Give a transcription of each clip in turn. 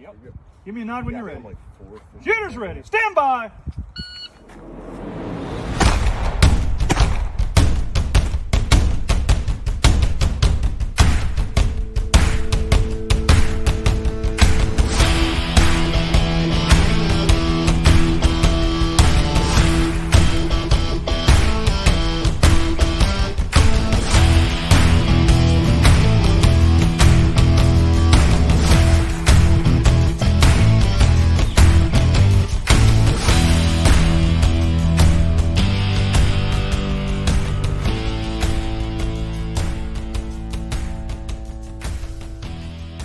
Yep. Give me a nod when you're ready. Like fourth. Shooters ready. Stand by.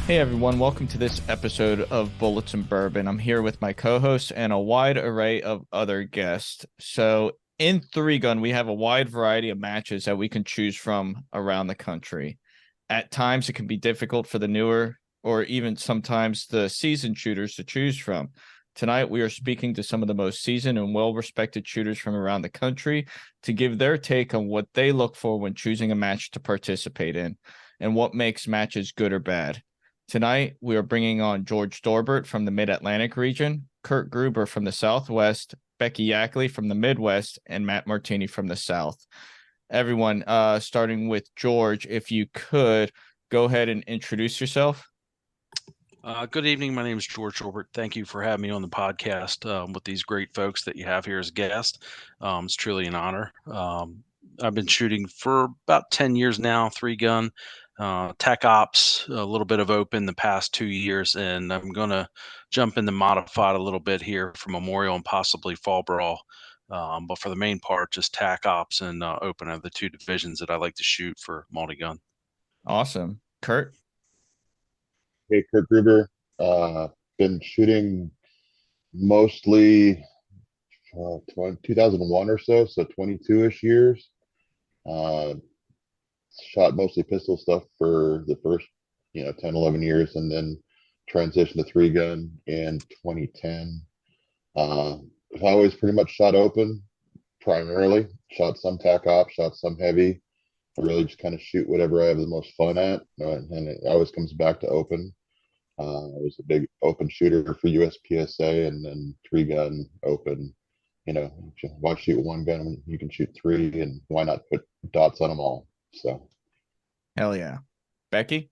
Hey everyone, welcome to this episode of Bullets and Bourbon. I'm here with my co-host and a wide array of other guests. So in 3-Gun, we have a wide variety of matches that we can choose from around the country. At times, it can be difficult for the newer or even sometimes the seasoned shooters to choose from. Tonight, we are speaking to some of the most seasoned and well-respected shooters from around the country to give their take on what they look for when choosing a match to participate in and what makes matches good or bad. Tonight, we are bringing on George Dorbert from the Mid-Atlantic region, Kurt Gruber from the Southwest, Becky Yackley from the Midwest, and Matt Martini from the South. Everyone, starting with George, if you could, go ahead and introduce yourself. Good evening. My name is George Dorbert. Thank you for having me on the podcast with these great folks that you have here as guests. It's truly an honor. I've been shooting for about 10 years now, 3-Gun. Tech ops, a little bit of open the past 2 years, and I'm going to jump into modified a little bit here for Memorial and possibly Fall Brawl. But for the main part, just tac ops and open are the two divisions that I like to shoot for multi-gun. Awesome. Kurt? Hey, Kurt Gruber. Been shooting mostly 2001 or so 22-ish years. Shot mostly pistol stuff for the first 10 11 years, and then transitioned to 3-Gun in 2010. I've always pretty much shot open primarily, shot some tac op, shot some heavy. I really just kind of shoot whatever I have the most fun at, and it always comes back to open. I was a big open shooter for USPSA, and then 3-Gun open. Why shoot one gun when you can shoot three, and why not put dots on them all? So, Hell yeah. Becky?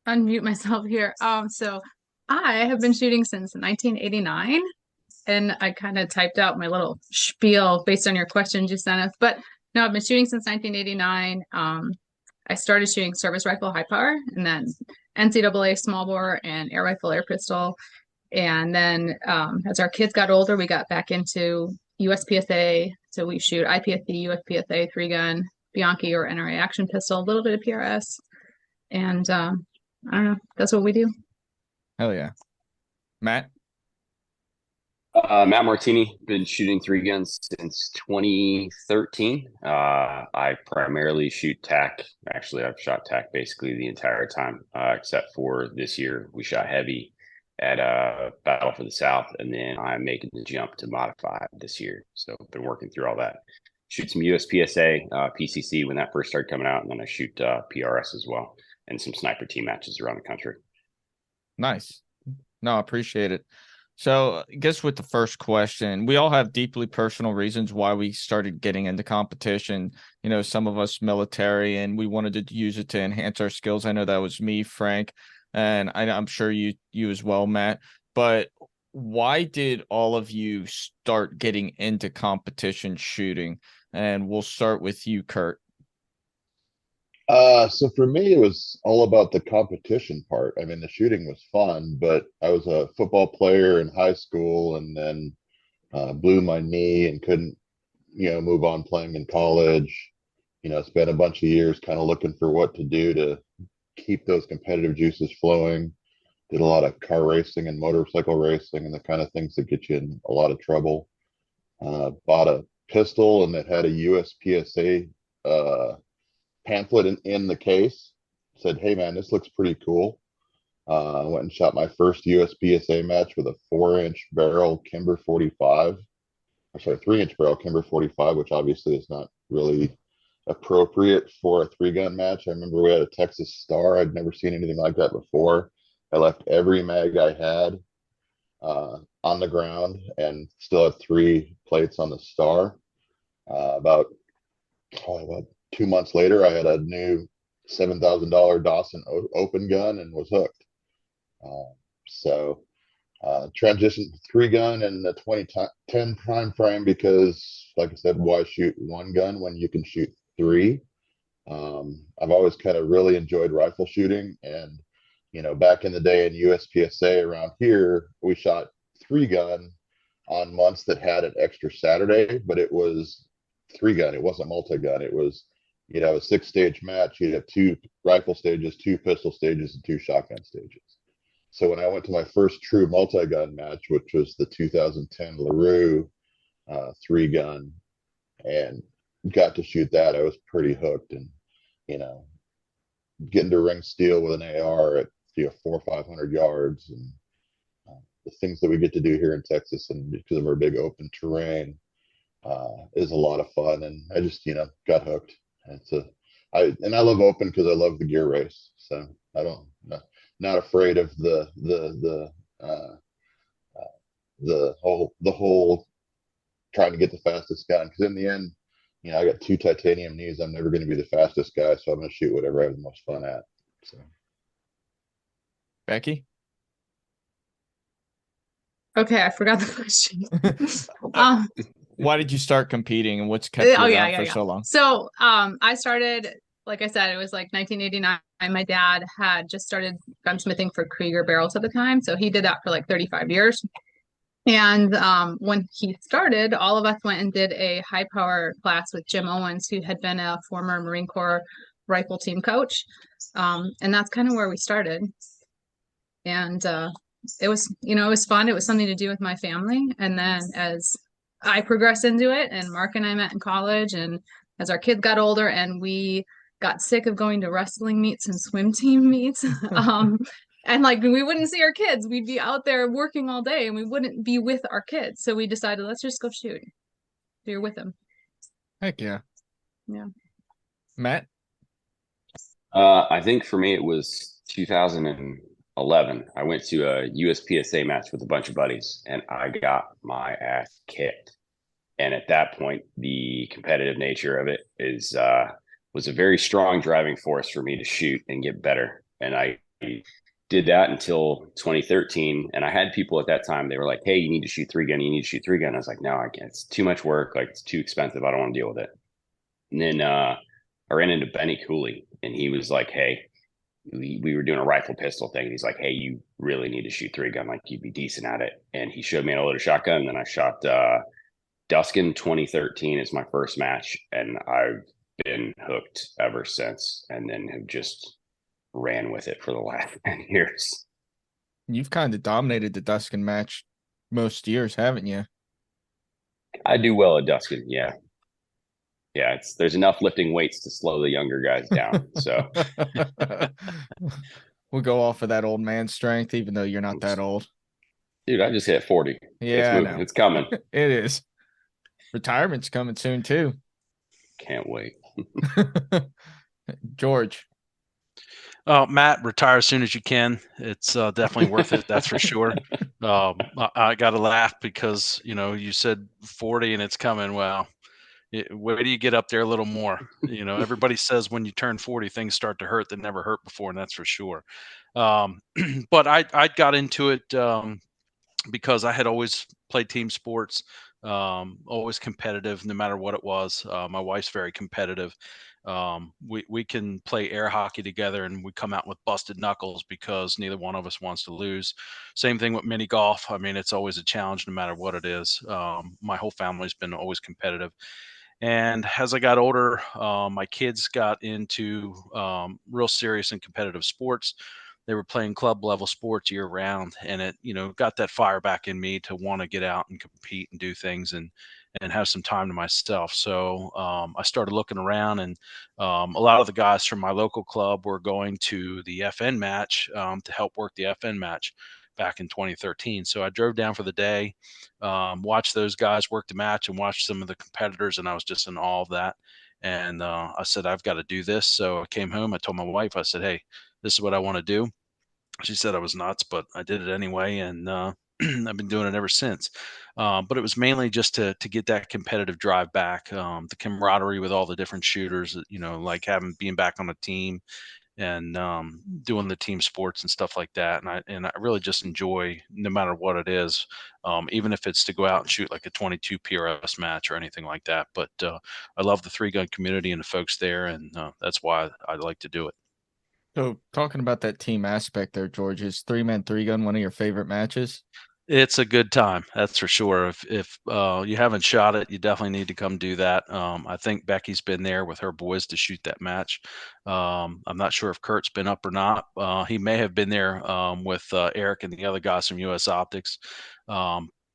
Unmute myself here. So I have been shooting since 1989, and I kind of typed out my little spiel based on your questions you sent us. But no, I've been shooting since 1989. I started shooting service rifle high power, and then NCAA small bore and air rifle air pistol. And then as our kids got older, we got back into USPSA. So we shoot IPSC, USPSA, 3-Gun, Bianchi or NRA action pistol, a little bit of PRS. And I don't know, that's what we do. Hell yeah. Matt? Matt Martini, been shooting 3-Gun since 2013. I primarily shoot tac. Actually, I've shot tac basically the entire time, except for this year. We shot heavy at Battle for the South, and then I'm making the jump to modified this year. So I've been working through all that. Shoot some USPSA, PCC when that first started coming out, and then I shoot PRS as well, and some sniper team matches around the country. Nice. No, I appreciate it. So I guess with the first question, we all have deeply personal reasons why we started getting into competition. Some of us military, and we wanted to use it to enhance our skills. I know that was me, Frank, and I'm sure you as well, Matt. But why did all of you start getting into competition shooting? And we'll start with you, Kurt. So for me, it was all about the competition part. I mean, the shooting was fun, but I was a football player in high school, and then blew my knee and couldn't, move on playing in college. Spent a bunch of years kind of looking for what to do to keep those competitive juices flowing. Did a lot of car racing and motorcycle racing and the kind of things that get you in a lot of trouble. Bought a pistol, and it had a USPSA pamphlet in the case. Said, hey man, this looks pretty cool. I went and shot my first USPSA match with a 4-inch barrel Kimber 45. Or sorry, 3-inch barrel Kimber 45, which obviously is not really appropriate for a 3-gun match. I remember we had a Texas Star. I'd never seen anything like that before. I left every mag I had on the ground and still had 3 plates on the Star. About 2 months later, I had a new $7,000 Dawson open gun and was hooked. So transitioned to 3-gun in the 2010 prime frame because, like I said, why shoot 1 gun when you can shoot 3? I've always kind of really enjoyed rifle shooting, and back in the day in USPSA around here, we shot 3-gun on months that had an extra Saturday, but it was 3-gun. It wasn't multi-gun. It was a 6-stage match. You'd have 2 rifle stages, 2 pistol stages, and 2 shotgun stages. So when I went to my first true multi-gun match, which was the 2010 LaRue 3-gun, and got to shoot that, I was pretty hooked. And getting to ring steel with an AR at 400 or 500 yards, and the things that we get to do here in Texas, and because of our big open terrain, is a lot of fun. And I just got hooked. And I love open because I love the gear race. So I don't not afraid of the whole trying to get the fastest gun, because in the end, I got 2 titanium knees. I'm never going to be the fastest guy, so I'm going to shoot whatever I have the most fun at. So, Becky? Okay, I forgot the question. um, Why did you start competing, and what's kept you around for so long? So I started, like I said, it was like 1989. My dad had just started gunsmithing for Krieger barrels at the time, so he did that for like 35 years. And when he started, all of us went and did a high power class with Jim Owens, who had been a former Marine Corps rifle team coach. And that's kind of where we started. And it was, it was fun. It was something to do with my family. And then as I progressed into it, and Mark and I met in college, and as our kids got older and we got sick of going to wrestling meets and swim team meets, and like we wouldn't see our kids, we'd be out there working all day and we wouldn't be with our kids. So we decided, let's just go shoot. So you're with them. Heck yeah. Yeah. Matt? I think for me it was 2011. I went to a USPSA match with a bunch of buddies, and I got my ass kicked. And at that point, the competitive nature of it was a very strong driving force for me to shoot and get better. And I did that until 2013. And I had people at that time, they were like, hey, you need to shoot 3-gun. You need to shoot 3-gun. I was like, no, I can't. It's too much work. Like, it's too expensive. I don't want to deal with it. And then I ran into Benny Cooley, and he was like, hey, we were doing a rifle pistol thing. He's like, hey, you really need to shoot 3-gun. Like, you'd be decent at it. And he showed me a loaded shotgun. And then I shot Duskin 2013 is my first match. And I've been hooked ever since, and then have just ran with it for the last 10 years. You've kind of dominated the Duskin match most years, haven't you? I do well at Duskin, yeah. Yeah, there's enough lifting weights to slow the younger guys down. So we'll go off of that old man strength, even though you're not that old. Dude, I just hit 40. Yeah, it's moving. It's coming. It is. Retirement's coming soon too. Can't wait. George. Matt, retire as soon as you can. It's definitely worth it. That's for sure. I got to laugh because, you said 40 and it's coming. Well, where do you get up there a little more? Everybody says when you turn 40, things start to hurt that never hurt before, and that's for sure. But I got into it because I had always played team sports, always competitive, no matter what it was. My wife's very competitive. We can play air hockey together and we come out with busted knuckles because neither one of us wants to lose. Same thing with mini golf. I mean, it's always a challenge no matter what it is. My whole family's been always competitive. And as I got older, my kids got into real serious and competitive sports. They were playing club level sports year round, and it, got that fire back in me to want to get out and compete and do things and have some time to myself. So I started looking around, and a lot of the guys from my local club were going to the FN match to help work the FN match back in 2013. So I drove down for the day, watched those guys work the match and watched some of the competitors, and I was just in awe of that. And I said, I've got to do this. So I came home. I told my wife, I said, hey, this is what I want to do. She said I was nuts, but I did it anyway. And I've been doing it ever since. But it was mainly just to get that competitive drive back, the camaraderie with all the different shooters, like being back on a team and doing the team sports and stuff like that. And I really just enjoy, no matter what it is, even if it's to go out and shoot like a 22 PRS match or anything like that. But I love the 3-gun community and the folks there, and that's why I like to do it. So talking about that team aspect there, George, is 3-man 3-gun one of your favorite matches? It's a good time, that's for sure. If you haven't shot it, you definitely need to come do that. I think Becky's been there with her boys to shoot that match. I'm not sure if Kurt's been up or not. He may have been there with Eric and the other guys from US Optics.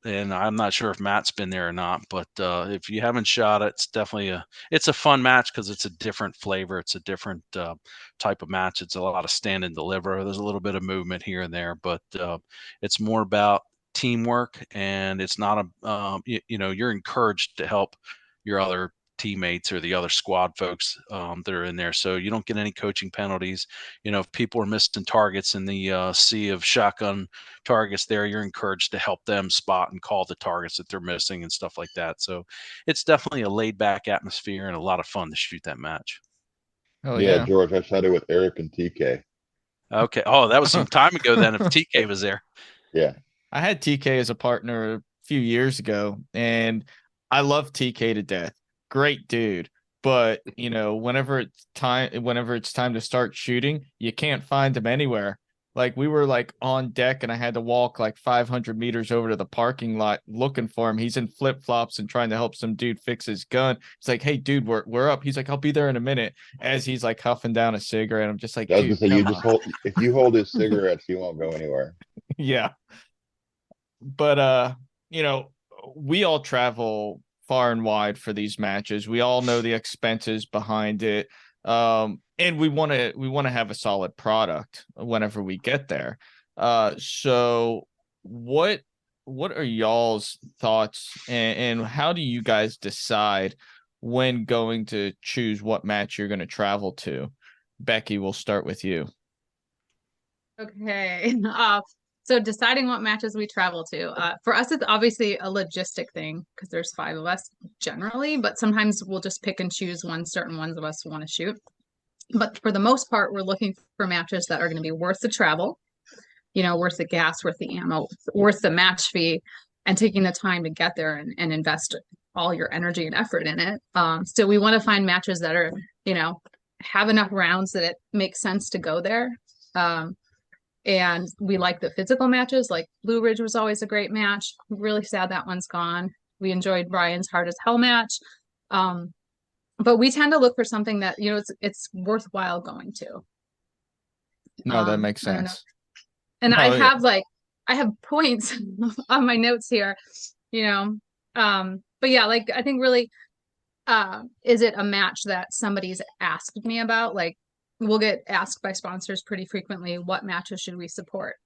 And I'm not sure if Matt's been there or not. But if you haven't shot it, it's definitely it's a fun match because it's a different flavor. It's a different type of match. It's a lot of stand and deliver. There's a little bit of movement here and there, but it's more about teamwork, and it's not you're encouraged to help your other teammates or the other squad folks that are in there, so you don't get any coaching penalties. If people are missing targets in the sea of shotgun targets there, you're encouraged to help them spot and call the targets that they're missing and stuff like that. So it's definitely a laid back atmosphere and a lot of fun to shoot that match. Oh Yeah, yeah. George, I shot it with Eric and TK. Okay. Oh, that was some time ago then, if TK was there. Yeah. I had TK as a partner a few years ago, and I love TK to death. Great dude. But whenever it's time to start shooting, you can't find him anywhere. Like we were like on deck, and I had to walk like 500 meters over to the parking lot looking for him. He's in flip flops and trying to help some dude fix his gun. It's like, hey, dude, we're up. He's like, I'll be there in a minute. As he's like huffing down a cigarette, I'm just like, I was gonna dude, say, you come just on. if you hold his cigarettes, he won't go anywhere. Yeah. But we all travel far and wide for these matches. We all know the expenses behind it. And we want to have a solid product whenever we get there. So what are y'all's thoughts, and how do you guys decide when going to choose what match you're going to travel to? Becky, we'll start with you. Okay. So deciding what matches we travel to, for us, it's obviously a logistic thing because there's 5 of us generally, but sometimes we'll just pick and choose certain ones of us want to shoot. But for the most part, we're looking for matches that are going to be worth the travel, worth the gas, worth the ammo, worth the match fee, and taking the time to get there and invest all your energy and effort in it. So we want to find matches that are, have enough rounds that it makes sense to go there. And we like the physical matches, like Blue Ridge was always a great match. Really sad that one's gone. We enjoyed Brian's Hard as Hell match. But we tend to look for something that, it's worthwhile going to. No, that makes sense. And I have points on my notes here, but yeah, like, I think really, is it a match that somebody's asked me about? Like, we'll get asked by sponsors pretty frequently, what matches should we support?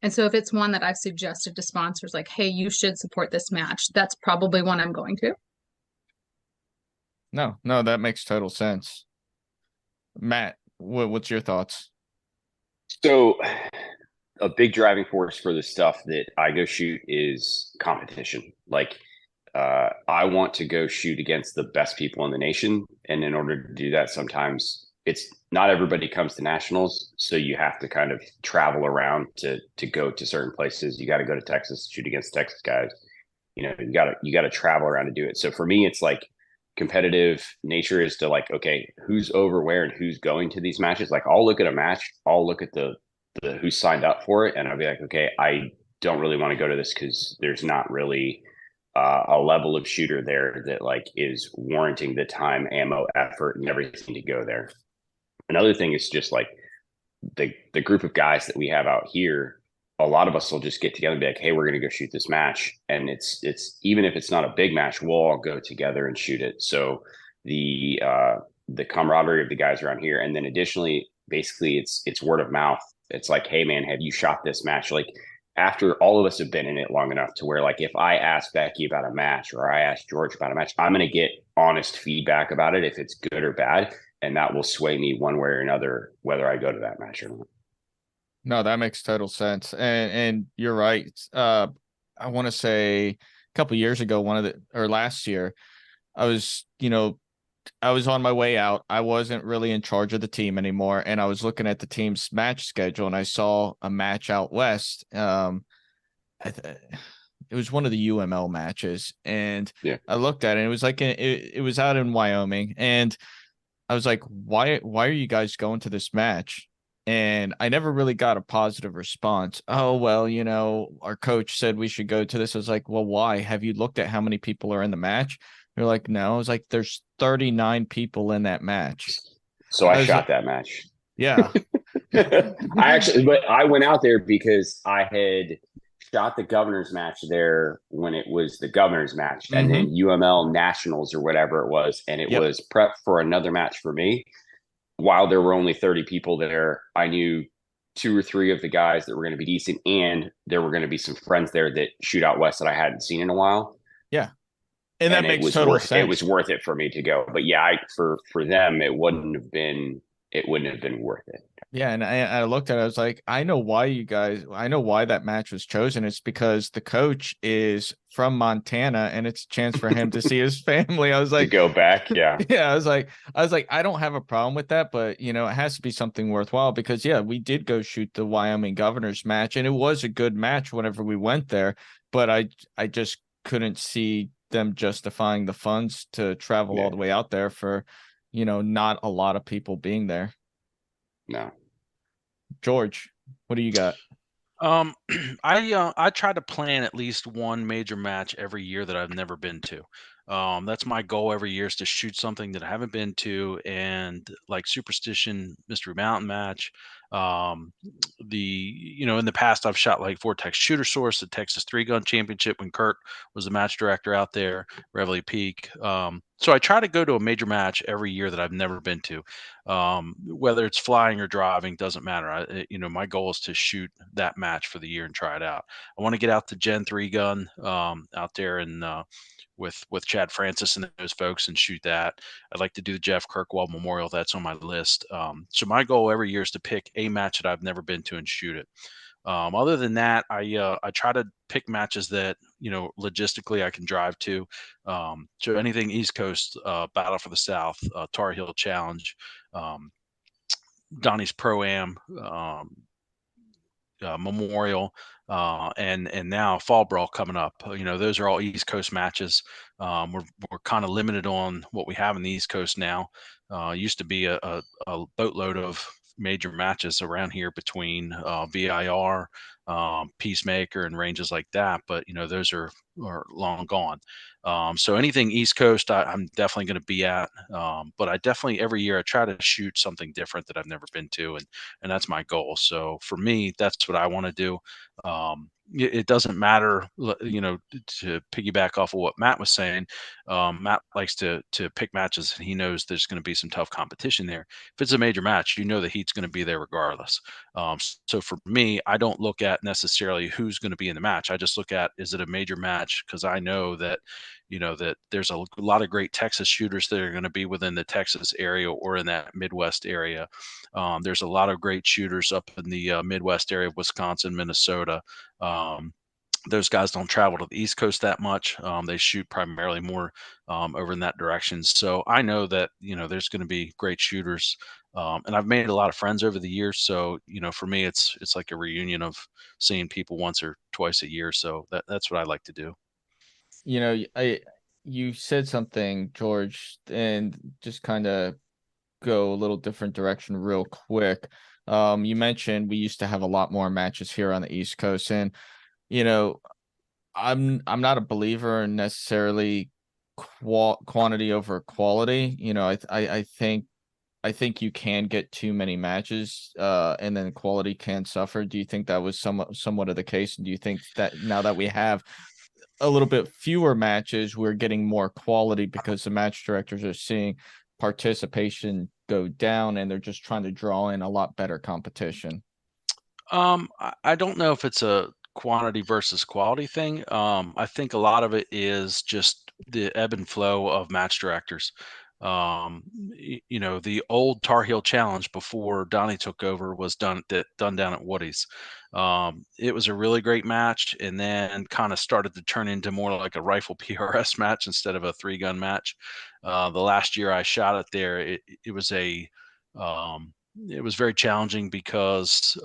And so if it's one that I've suggested to sponsors, like, hey, you should support this match, that's probably one I'm going to. No, that makes total sense. Matt, what's your thoughts? So a big driving force for the stuff that I go shoot is competition. Like, I want to go shoot against the best people in the nation. And in order to do that, sometimes it's not everybody comes to nationals. So you have to kind of travel around to go to certain places. You got to go to Texas to shoot against Texas guys. You got to travel around to do it. So for me, it's like competitive nature is to like, okay, who's over where and who's going to these matches. Like, I'll look at a match, I'll look at the who signed up for it, and I'll be like, okay, I don't really want to go to this because there's not really a level of shooter there that like is warranting the time, ammo, effort, and everything to go there. Another thing is just like the group of guys that we have out here. A lot of us will just get together and be like, hey, we're going to go shoot this match. And it's even if it's not a big match, we'll all go together and shoot it. So the camaraderie of the guys around here. And then additionally, basically it's word of mouth. It's like, hey man, have you shot this match? Like, after all of us have been in it long enough to where, like, if I ask Becky about a match or I ask George about a match, I'm going to get honest feedback about it if it's good or bad, and that will sway me one way or another whether I go to that match or not. No, that makes total sense. And you're right. I want to say a couple years ago, or last year, I was, I was on my way out. I wasn't really in charge of the team anymore, and I was looking at the team's match schedule, and I saw a match out west. It was one of the UML matches, and Yeah. I looked at it. And it was like it was out in Wyoming, and I was like, why are you guys going to this match? And I never really got a positive response. Oh, well, our coach said we should go to this. I was like, well, why? Have you looked at how many people are in the match? They're like, no. I was like, there's 39 people in that match. So I was shot like, that match. Yeah. but I went out there because I had shot the governor's match there when it was the governor's match, and then UML nationals or whatever it was. And it was prep for another match for me. While there were only 30 people there, I knew 2 or 3 of the guys that were going to be decent, and there were going to be some friends there that shoot out west that I hadn't seen in a while. Yeah. And that makes total sense. It was worth it for me to go. But yeah, for them, it wouldn't have been worth it. Yeah, and I looked at it, I was like, I know why that match was chosen. It's because the coach is from Montana, and it's a chance for him to see his family. I was like, to go back, yeah. Yeah, I was like, I don't have a problem with that, but it has to be something worthwhile, because we did go shoot the Wyoming Governor's match, and it was a good match whenever we went there, but I just couldn't see them justifying the funds to travel all the way out there for, not a lot of people being there. No. George, what do you got? I try to plan at least one major match every year that I've never been to. That's my goal every year, is to shoot something that I haven't been to, and like Superstition Mystery Mountain match. In the past I've shot like Vortex Shooter Source, the Texas 3-gun championship when Kurt was the match director out there, Reveille Peak. So I try to go to a major match every year that I've never been to. Whether it's flying or driving, doesn't matter. My goal is to shoot that match for the year and try it out. I want to get out the Gen 3 gun out there and with Chad Francis and those folks and shoot that. I'd like to do the Jeff Kirkwall Memorial. That's on my list. So my goal every year is to pick a match that I've never been to and shoot it. Other than that, I try to pick matches that logistically I can drive to. So anything East Coast, Battle for the South, Tar Heel Challenge, Donnie's Pro-Am, Memorial, and now Fall Brawl coming up. Those are all East Coast matches. We're kind of limited on what we have in the East Coast now. Used to be a boatload of major matches around here between VIR, Peacemaker, and ranges like that, but those are long gone. So anything East Coast, I'm definitely going to be at. But I definitely every year I try to shoot something different that I've never been to, and that's my goal. So for me, that's what I want to do. It doesn't matter, to piggyback off of what Matt was saying. Matt likes to pick matches, and he knows there's going to be some tough competition there. If it's a major match, the heat's going to be there regardless. So for me, I don't look at necessarily who's going to be in the match. I just look at, is it a major match? Because I know that that there's a lot of great Texas shooters that are going to be within the Texas area or in that Midwest area. There's a lot of great shooters up in the Midwest area of Wisconsin, Minnesota. Those guys don't travel to the East Coast that much. They shoot primarily more over in that direction. So I know that, there's going to be great shooters. And I've made a lot of friends over the years. So, for me, it's like a reunion of seeing people once or twice a year. So that's what I like to do. You said something, George, and just kind of go a little different direction real quick. You mentioned we used to have a lot more matches here on the East Coast, and I'm not a believer in necessarily quantity over quality. I think you can get too many matches, and then quality can suffer. Do you think that was somewhat of the case? And do you think that now that we have a little bit fewer matches, we're getting more quality because the match directors are seeing participation go down and they're just trying to draw in a lot better competition? I don't know if it's a quantity versus quality thing. I think a lot of it is just the ebb and flow of match directors. The old Tar Heel Challenge before Donnie took over was done down at Woody's. It was a really great match, and then kind of started to turn into more like a rifle PRS match instead of a 3-gun match. The last year I shot it there, it was it was very challenging because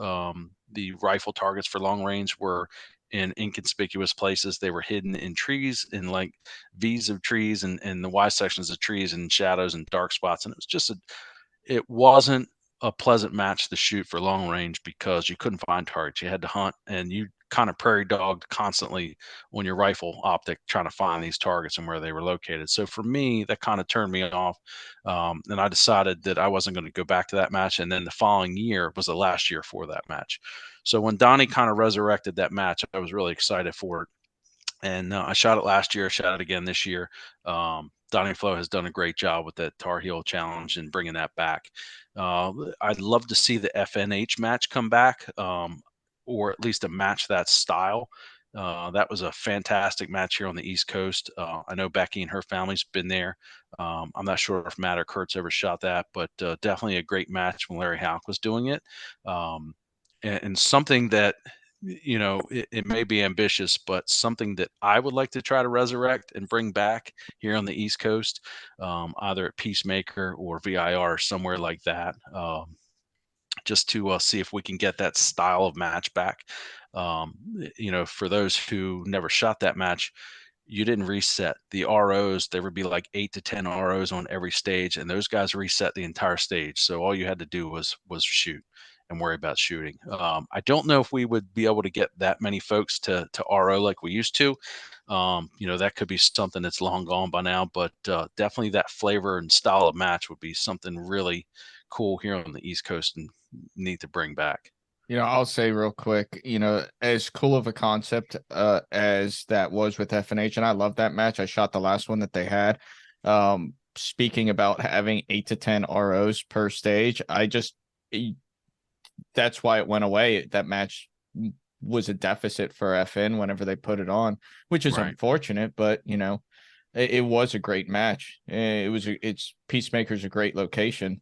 the rifle targets for long range were in inconspicuous places. They were hidden in trees, in like V's of trees and the Y sections of trees and shadows and dark spots. And it wasn't a pleasant match to shoot for long range because you couldn't find targets. You had to hunt, and you kind of prairie dogged constantly on your rifle optic trying to find these targets and where they were located. So for me, that kind of turned me off. And I decided that I wasn't going to go back to that match. And then the following year was the last year for that match. So when Donnie kind of resurrected that match, I was really excited for it. And I shot it last year, shot it again this year. Donnie Flo has done a great job with that Tar Heel Challenge and bringing that back. I'd love to see the FNH match come back, or at least a match that style. That was a fantastic match here on the East Coast. I know Becky and her family's been there. I'm not sure if Matt or Kurt's ever shot that, but definitely a great match when Larry Houck was doing it. And something that it may be ambitious, but something that I would like to try to resurrect and bring back here on the East Coast, either at Peacemaker or VIR, somewhere like that, just to see if we can get that style of match back. For those who never shot that match, you didn't reset the ROs. There would be like 8 to 10 ROs on every stage, and those guys reset the entire stage. So all you had to do was shoot and worry about shooting. I don't know if we would be able to get that many folks to RO like we used to. That could be something that's long gone by now, but definitely that flavor and style of match would be something really cool here on the East Coast and need to bring back. I'll say real quick, as cool of a concept as that was with FNH, and I love that match. I shot the last one that they had. Speaking about having 8 to 10 ROs per stage, that's why it went away. That match was a deficit for FN whenever they put it on, which is unfortunate, but it was a great match. It's Peacemaker's a great location.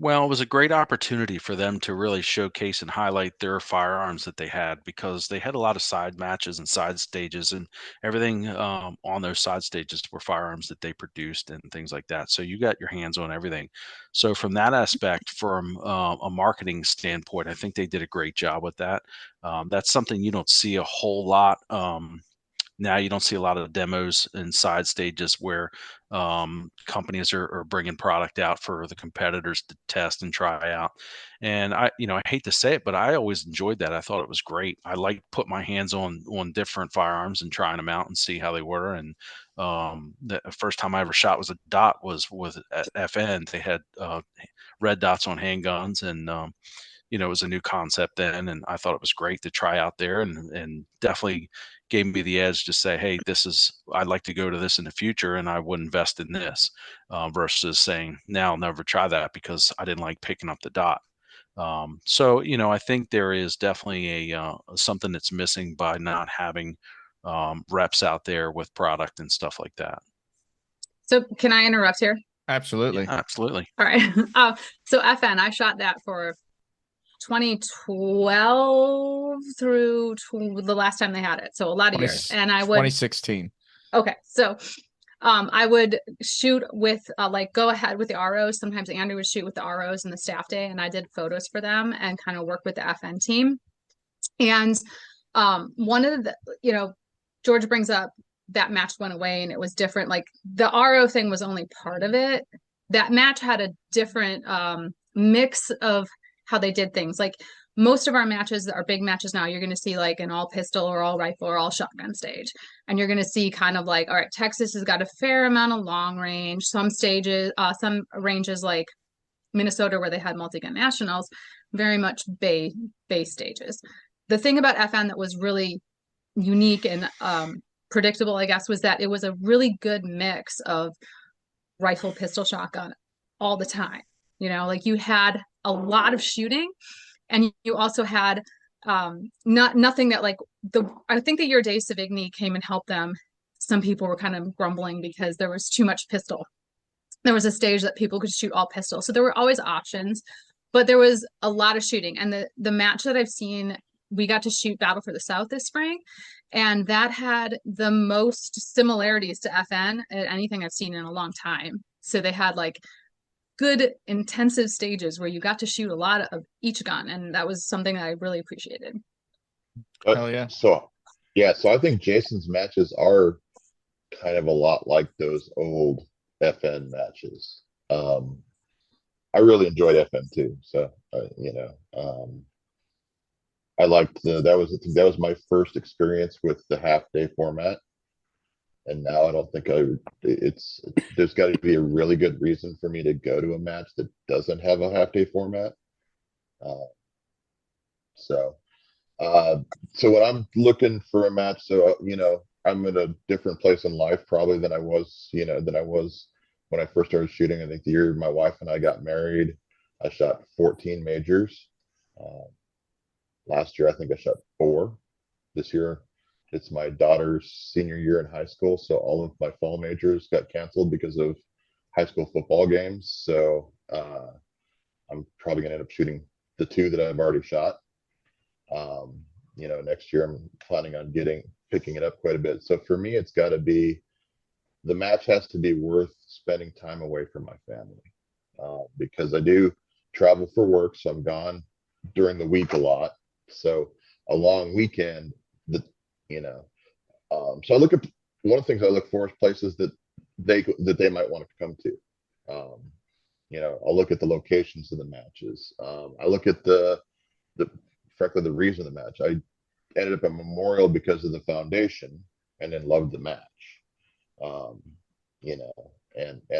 Well, it was a great opportunity for them to really showcase and highlight their firearms that they had, because they had a lot of side matches and side stages, and everything on those side stages were firearms that they produced and things like that. So you got your hands on everything. So from that aspect, from a marketing standpoint, I think they did a great job with that. That's something you don't see a whole lot. Now you don't see a lot of demos and side stages where companies are bringing product out for the competitors to test and try out. And I hate to say it, but I always enjoyed that. I thought it was great. I like put my hands on different firearms and trying them out and see how they were. And the first time I ever shot was a dot was at FN. They had red dots on handguns, and it was a new concept then, and I thought it was great to try out there, and definitely gave me the edge to say, hey, I'd like to go to this in the future, and I would invest in this, versus saying, now I'll never try that because I didn't like picking up the dot. So I think there is definitely a something that's missing by not having reps out there with product and stuff like that. So can I interrupt here? Absolutely. Yeah, absolutely. All right. So FN, I shot that for 2012 through the last time they had it. So a lot of years. And I would 2016. Okay. So I would shoot with go ahead with the ROs. Sometimes Andrew would shoot with the ROs and the staff day, and I did photos for them and kind of work with the FN team. And one of the, George brings up that match went away and it was different. Like the RO thing was only part of it. That match had a different mix of how they did things. Like most of our matches, our big matches now, you're going to see like an all pistol or all rifle or all shotgun stage. And you're going to see kind of like, all right, Texas has got a fair amount of long range. Some stages, some ranges like Minnesota where they had multi-gun nationals, very much bay stages. The thing about FN that was really unique and predictable, I guess, was that it was a really good mix of rifle, pistol, shotgun all the time. Like you had a lot of shooting, and you also had nothing that I think the year Dave Savigny came and helped them some people were kind of grumbling because there was too much pistol. There was a stage that people could shoot all pistol. So there were always options, but there was a lot of shooting. And the match that I've seen, we got to shoot Battle for the South this spring, and that had the most similarities to FN at anything I've seen in a long time. So they had like good intensive stages where you got to shoot a lot of each gun, and that was something that I really appreciated. Hell yeah. So I think Jason's matches are kind of a lot like those old FN matches. I really enjoyed FN too. So I liked that was my first experience with the half day format. And now I don't think there's got to be a really good reason for me to go to a match that doesn't have a half day format. So when I'm looking for a match, I'm in a different place in life probably than I was when I first started shooting. I think the year my wife and I got married, I shot 14 majors. Last year, I think I shot 4. This year, it's my daughter's senior year in high school, so all of my fall majors got canceled because of high school football games. So I'm probably gonna end up shooting the 2 that I've already shot. Next year I'm planning on picking it up quite a bit. So for me, it's got to be, the match has to be worth spending time away from my family, because I do travel for work, so I'm gone during the week a lot. So a long weekend, so I look at, one of the things I look for is places that they might want to come to. I'll look at the locations of the matches. I look at frankly, the reason of the match. I ended up at Memorial because of the foundation, and then loved the match. And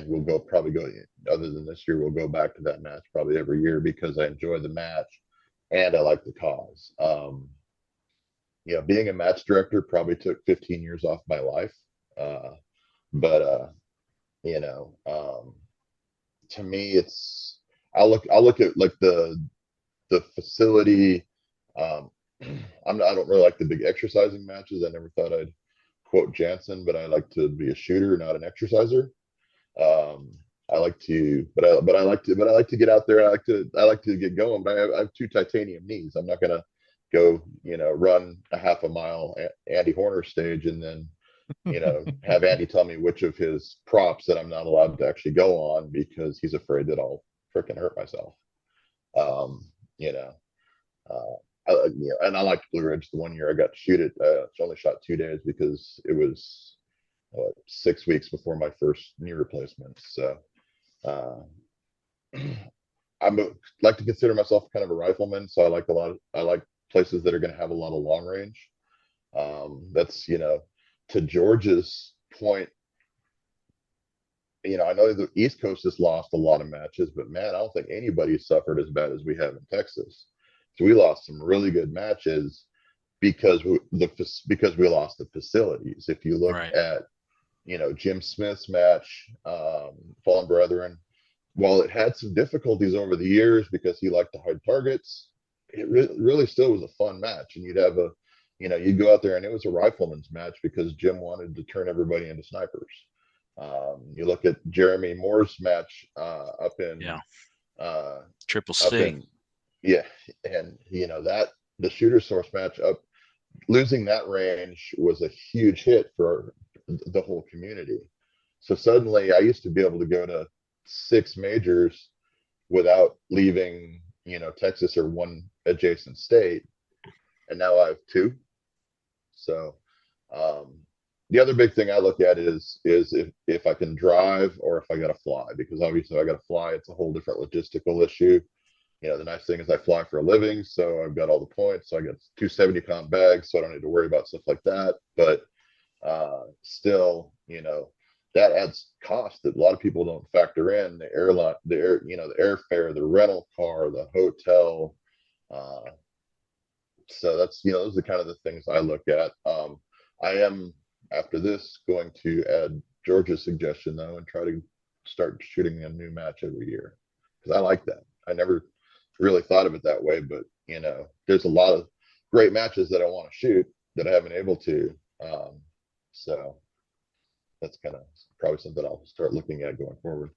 we'll probably go, other than this year, we'll go back to that match probably every year because I enjoy the match and I like the cause. Being a match director probably took 15 years off my life. To me, I'll look at like the facility. I don't really like the big exercising matches. I never thought I'd quote Jansen, but I like to be a shooter, not an exerciser. I like to get out there. I like to get going, but I have 2 titanium knees. I'm not gonna go, run a half a mile Andy Horner stage and then, have Andy tell me which of his props that I'm not allowed to actually go on because he's afraid that I'll freaking hurt myself. And I liked Blue Ridge. The one year I got to shoot it, it's only shot 2 days because it was 6 weeks before my first knee replacement. So I like to consider myself kind of a rifleman. So I like places that are going to have a lot of long range. That's, to George's point, I know the East Coast has lost a lot of matches, but man, I don't think anybody suffered as bad as we have in Texas. So we lost some really good matches because we lost the facilities. If you look at, Jim Smith's match, Fallen Brethren, while it had some difficulties over the years because he liked to hide targets, it really still was a fun match. And you'd have you'd go out there and it was a rifleman's match because Jim wanted to turn everybody into snipers. You look at Jeremy Moore's match up in Triple C. And that the shooter source match up, losing that range was a huge hit for the whole community. So suddenly I used to be able to go to 6 majors without leaving, Texas or one adjacent state, and now I have 2. So the other big thing I look at is if I can drive or if I got to fly, because obviously I got to fly. It's a whole different logistical issue. The nice thing is I fly for a living, so I've got all the points. So I got 2 70-pound bags, so I don't need to worry about stuff like that. But still, that adds cost that a lot of people don't factor in. The airline, the airfare, the rental car, the hotel. So that's, those are kind of the things I look at. I am, after this, going to add George's suggestion though and try to start shooting a new match every year because I like that. I never really thought of it that way, but there's a lot of great matches that I want to shoot that I haven't able to. So that's kind of probably something I'll start looking at going forward.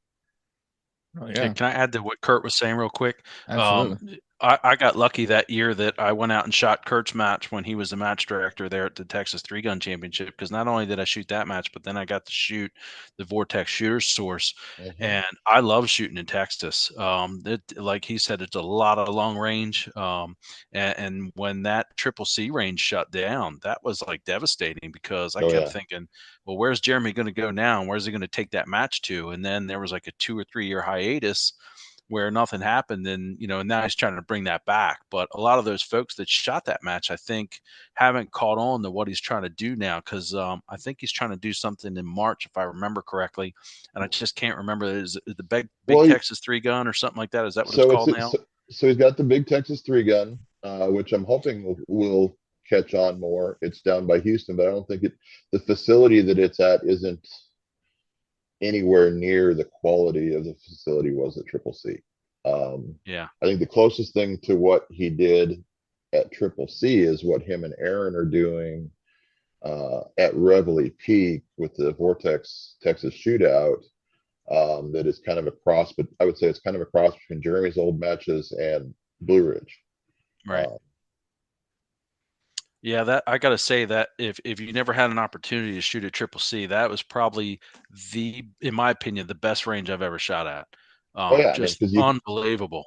Oh, Can, yeah, can I add to what Kurt was saying real quick? absolutely. I got lucky that year that I went out and shot Kurt's match when he was the match director there at the Texas Three Gun Championship. Because not only did I shoot that match, but then I got to shoot the Vortex Shooter Source, and I love shooting in Texas. Like he said, it's a lot of long range. And when that Triple C range shut down, that was like devastating because I Oh kept yeah. thinking, well, where's Jeremy going to go now? And where's he going to take that match to? And then there was like a 2 or 3 year hiatus where nothing happened. And, and now he's trying to bring that back. But a lot of those folks that shot that match, I think, haven't caught on to what he's trying to do now. Cause I think he's trying to do something in March, if I remember correctly. And I just can't remember. Is it the big Well, Texas 3-gun or something like that? Is that what it's so called now? so he's got the big Texas 3-gun, which I'm hoping will catch on more. It's down by Houston, but I don't think the facility that it's at isn't anywhere near the quality of the facility was at Triple C. Yeah. I think the closest thing to what he did at Triple C is what him and Aaron are doing at Reveille Peak with the Vortex Texas Shootout. That is kind of a cross, but I would say it's kind of a cross between Jeremy's old matches and Blue Ridge. Right. Yeah, that I got to say that if you never had an opportunity to shoot at Triple C, that was probably in my opinion, the best range I've ever shot at. Oh yeah, I mean, Just because unbelievable,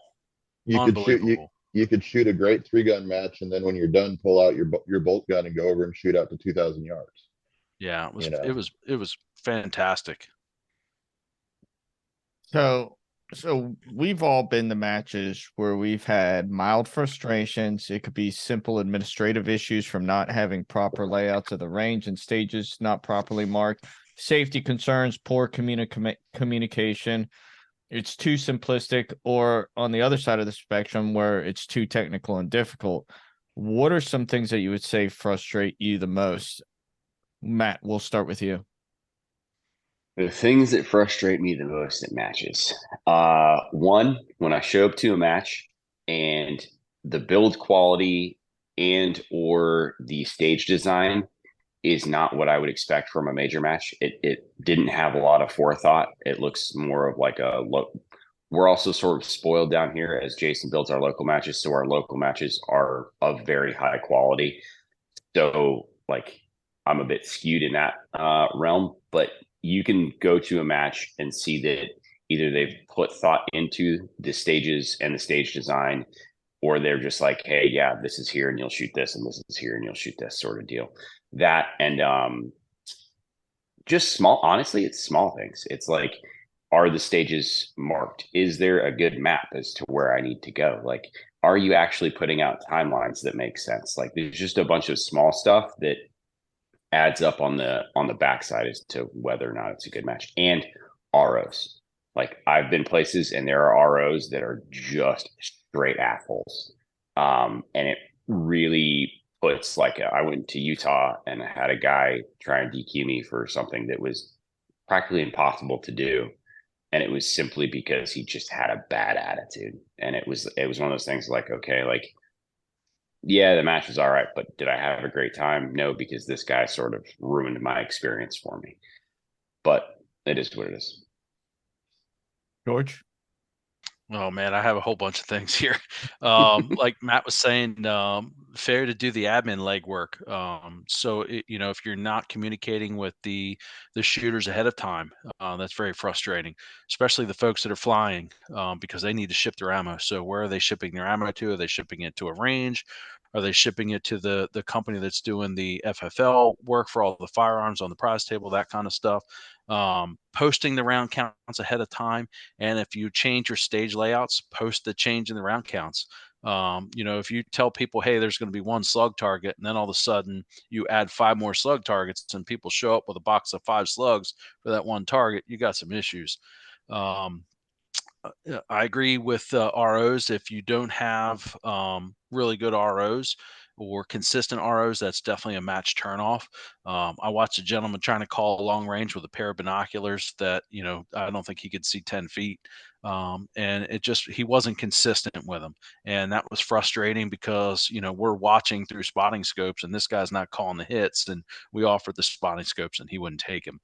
you could shoot unbelievable. you could shoot a great 3-gun match, and then when you're done, pull out your bolt gun and go over and shoot out to 2,000 yards. Yeah, You know, it was fantastic. So we've all been to matches where we've had mild frustrations. It could be simple administrative issues from not having proper layouts of the range and stages not properly marked, safety concerns, poor communication. It's too simplistic, or on the other side of the spectrum where it's too technical and difficult. What are some things that you would say frustrate you the most? Matt, we'll start with you. The things that frustrate me the most at matches. One, when I show up to a match and the build quality and or the stage design is not what I would expect from a major match. It didn't have a lot of forethought. It looks more of like we're also sort of spoiled down here as Jason builds our local matches, so our local matches are of very high quality. So like I'm a bit skewed in that realm, but you can go to a match and see that either they've put thought into the stages and the stage design, or they're just like, hey, yeah, this is here and you'll shoot this, and this is here and you'll shoot this sort of deal. That and just small, honestly, it's small things. It's like, are the stages marked? Is there a good map as to where I need to go? Like, are you actually putting out timelines that make sense? Like, there's just a bunch of small stuff that adds up on the backside as to whether or not it's a good match. And ROs. Like, I've been places and there are ROs that are just straight assholes. And it really puts I went to Utah and I had a guy try and DQ me for something that was practically impossible to do. And it was simply because he just had a bad attitude. And it was one of those things like, okay, like, yeah, the match was all right, but did I have a great time? No, because this guy sort of ruined my experience for me. But it is what it is. George? Oh man, I have a whole bunch of things here. Like Matt was saying, fair to do the admin legwork. So if you're not communicating with the shooters ahead of time, that's very frustrating, especially the folks that are flying, because they need to ship their ammo. So where are they shipping their ammo to? Are they shipping it to a range? Are they shipping it to the company that's doing the FFL work for all the firearms on the prize table, that kind of stuff? Posting the round counts ahead of time. And if you change your stage layouts, post the change in the round counts. If you tell people, hey, there's going to be one slug target, and then all of a sudden you add 5 more slug targets and people show up with a box of 5 slugs for that one target, you got some issues. I agree with ROs. If you don't have really good ROs or consistent ROs, that's definitely a match turnoff. I watched a gentleman trying to call long range with a pair of binoculars that, I don't think he could see 10 feet. And he wasn't consistent with them. And that was frustrating because, we're watching through spotting scopes and this guy's not calling the hits, and we offered the spotting scopes and he wouldn't take them.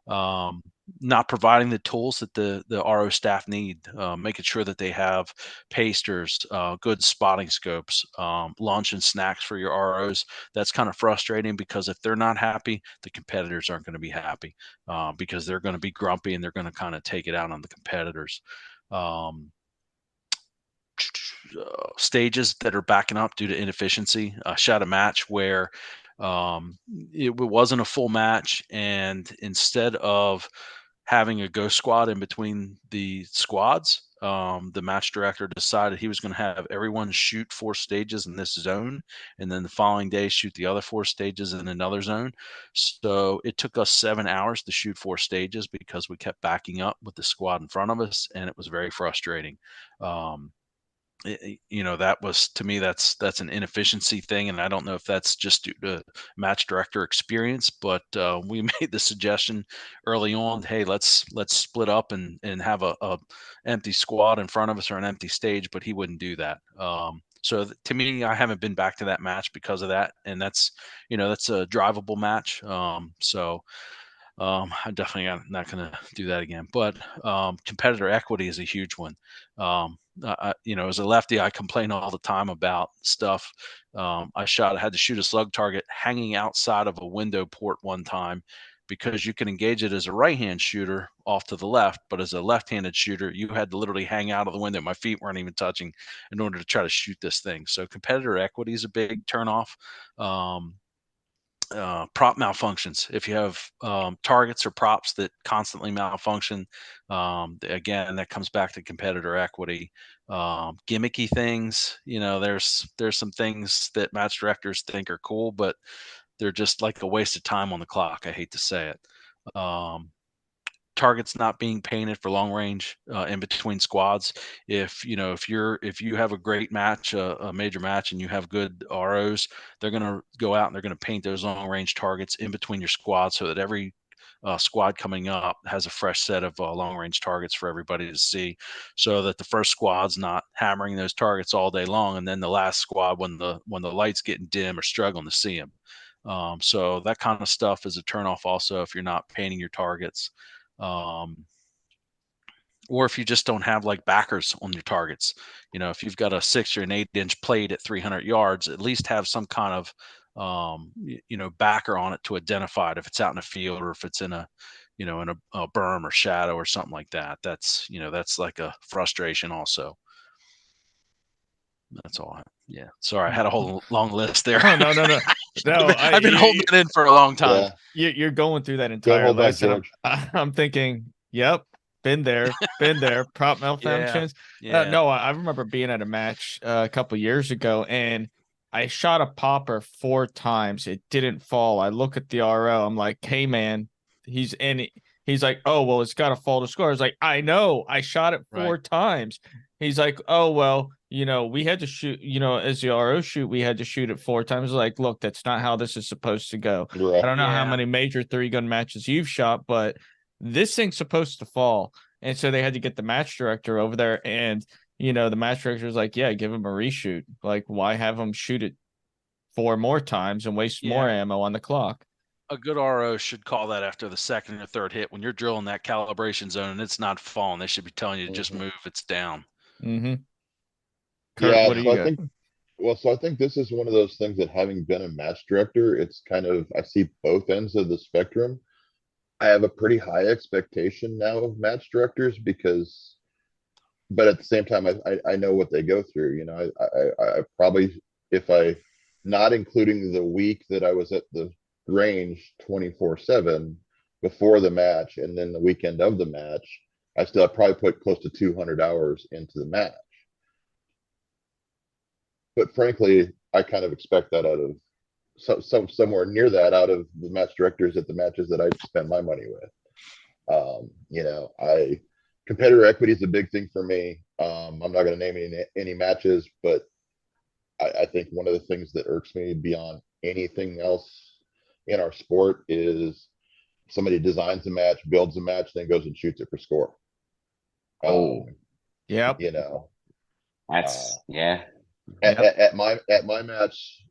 not providing the tools that the RO staff need, making sure that they have pasters, good spotting scopes, lunch and snacks for your ROs. That's kind of frustrating because if they're not happy, the competitors aren't going to be happy, because they're going to be grumpy and they're going to kind of take it out on the competitors. Um, Stages that are backing up due to inefficiency. I shot a match where it wasn't a full match, and instead of having a ghost squad in between the squads, the match director decided he was going to have everyone shoot 4 stages in this zone, and then the following day shoot the other 4 stages in another zone. So it took us 7 hours to shoot 4 stages because we kept backing up with the squad in front of us, and it was very frustrating. Um, that was, to me, that's an inefficiency thing, and I don't know if that's just due to match director experience, but we made the suggestion early on, hey, let's split up and have a empty squad in front of us or an empty stage, but he wouldn't do that. To me, I haven't been back to that match because of that, and that's a drivable match. I'm definitely not going to do that again. But competitor equity is a huge one. As a lefty, I complain all the time about stuff. I had to shoot a slug target hanging outside of a window port one time because you can engage it as a right-hand shooter off to the left, but as a left-handed shooter, you had to literally hang out of the window. My feet weren't even touching in order to try to shoot this thing. So competitor equity is a big turnoff. Prop malfunctions. If you have targets or props that constantly malfunction, again, that comes back to competitor equity. Gimmicky things, there's some things that match directors think are cool, but they're just like a waste of time on the clock. I hate to say it. Targets not being painted for long range in between squads. If you have a great match, a major match, and you have good ROs, they're going to go out and they're going to paint those long range targets in between your squads so that every squad coming up has a fresh set of long range targets for everybody to see, so that the first squad's not hammering those targets all day long, and then the last squad, when the lights getting dim, are struggling to see them. So that kind of stuff is a turnoff also if you're not painting your targets. Or if you just don't have like backers on your targets, if you've got a 6 or an 8-inch plate at 300 yards, at least have some kind of backer on it to identify it if it's out in a field or if it's in a berm or shadow or something like that. That's like a frustration also. That's all. Yeah, sorry, I had a whole long list there. Oh, no. I've been holding it in for a long time. Yeah. You're going through that Go entire hold back, list, and George. I'm thinking, yep, been there, prop malfunctions. Yeah. No, I remember being at a match a couple years ago, and I shot a popper 4 times. It didn't fall. I look at the RO. I'm like, hey, man, he's in. He's like, oh, well, it's got to fall to score. I was like, I know. I shot it 4 times. He's like, oh, well, we had to shoot, as the RO shoot, we had to shoot it 4 times. Like, look, that's not how this is supposed to go. Right. I don't know how Yeah. many major 3-gun matches you've shot, but this thing's supposed to fall. And so they had to get the match director over there, and the match director was like, yeah, give him a reshoot. Like, why have him shoot it 4 more times and waste more ammo on the clock? A good RO should call that after the second or third hit. When you're drilling that calibration zone and it's not falling, they should be telling you to just move. It's down. Mm-hmm. Kurt, Yeah, what do you got? I think this is one of those things that, having been a match director, it's kind of, I see both ends of the spectrum. I have a pretty high expectation now of match directors but at the same time, I know what they go through. I probably, if I, not including the week that I was at the range 24/7 before the match, and then the weekend of the match, I probably put close to 200 hours into the match. But frankly, I kind of expect that out of somewhere near that out of the match directors at the matches that I spend my money with. Competitor equity is a big thing for me. I'm not going to name any matches, but I think one of the things that irks me beyond anything else in our sport is somebody designs a match, builds a match, then goes and shoots it for score. Yep. That's At my match,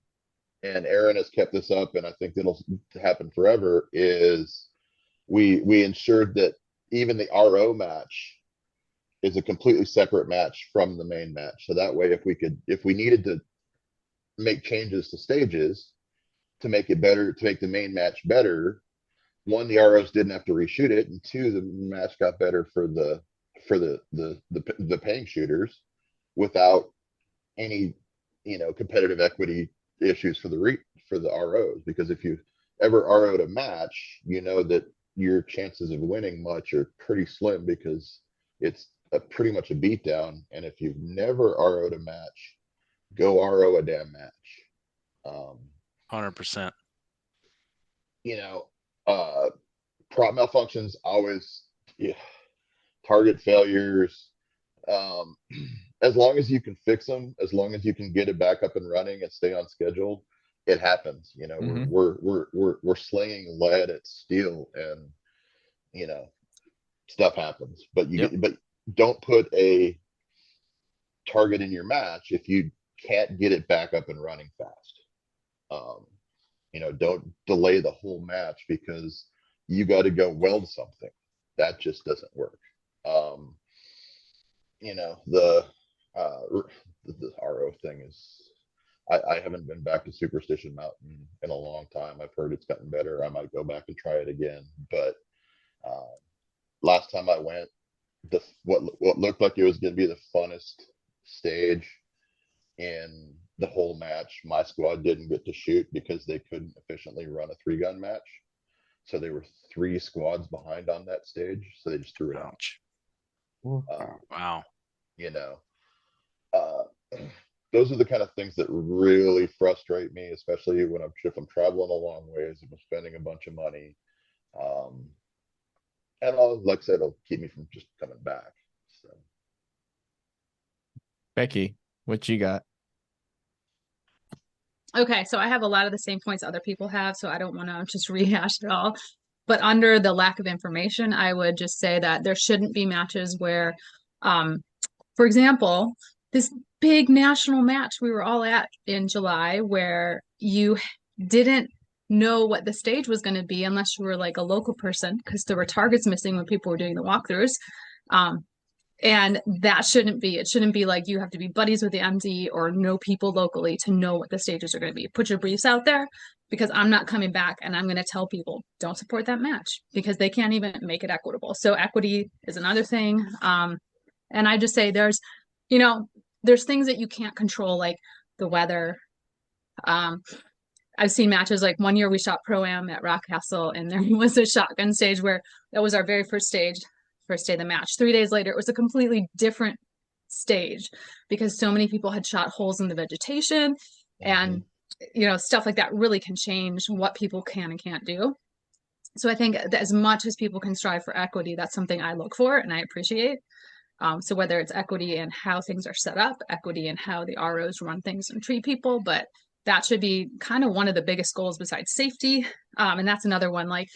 and Aaron has kept this up, and I think it'll happen forever, is we ensured that even the RO match is a completely separate match from the main match. So that way, if we needed to make changes to stages to make it better, to make the main match better, one, the ROs didn't have to reshoot it, and two, the match got better for the paying shooters without any, competitive equity issues for the ROs. Because if you ever RO'd a match, you know that your chances of winning much are pretty slim, because it's pretty much a beatdown. And if you've never RO'd a match, go RO a damn match. 100%. Prop malfunctions always, yeah, target failures. As long as you can fix them, as long as you can get it back up and running and stay on schedule, it happens. Mhm. We're slinging lead at steel, and stuff happens. But but don't put a target in your match if you can't get it back up and running fast. Don't delay the whole match because you got to go weld something. That just doesn't work. The RO thing is, I haven't been back to Superstition Mountain in a long time. I've heard it's gotten better. I might go back and try it again. But last time I went, what looked like it was going to be the funnest stage in the whole match, my squad didn't get to shoot because they couldn't efficiently run a 3-gun match. So they were 3 squads behind on that stage. So they just threw it out. Ouch. Wow. Those are the kind of things that really frustrate me, especially if I'm traveling a long ways, if I'm spending a bunch of money. And like I said, it'll keep me from just coming back. So, Becky, what you got? Okay, so I have a lot of the same points other people have, so I don't want to just rehash it all. But under the lack of information, I would just say that there shouldn't be matches where, for example, this big national match we were all at in July where you didn't know what the stage was going to be unless you were like a local person, because there were targets missing when people were doing the walkthroughs. And that shouldn't be. It shouldn't be like you have to be buddies with the MD or know people locally to know what the stages are going to be. Put your briefs out there, because I'm not coming back and I'm going to tell people don't support that match because they can't even make it equitable. So equity is another thing. And I just say there's things that you can't control, like the weather. I've seen matches like one year we shot Pro-Am at Rock Castle, and there was a shotgun stage where that was our very first day of the match. 3 days later, it was a completely different stage because so many people had shot holes in the vegetation, and stuff like that really can change what people can and can't do. So I think that as much as people can strive for equity, that's something I look for and I appreciate. So whether it's equity in how things are set up, equity in how the ROs run things and treat people, but that should be kind of one of the biggest goals besides safety. And that's another one. Like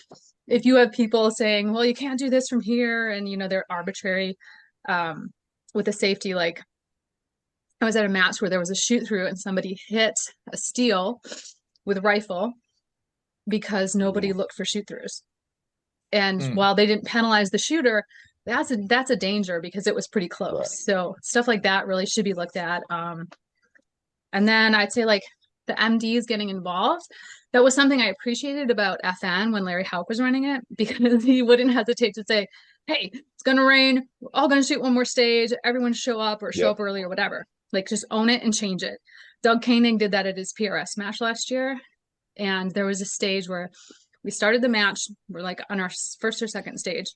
if you have people saying, well, you can't do this from here, and they're arbitrary with the safety. Like I was at a match where there was a shoot through and somebody hit a steel with a rifle because nobody looked for shoot throughs. And while they didn't penalize the shooter, that's a danger because it was pretty close. Right. So stuff like that really should be looked at. And then I'd say like the MDs getting involved. That was something I appreciated about FN when Larry Houck was running it, because he wouldn't hesitate to say, hey, it's going to rain. We're all going to shoot one more stage. Everyone show up or show up early or whatever. Like just own it and change it. Doug Koenig did that at his PRS match last year. And there was a stage where we started the match. We're like on our first or second stage.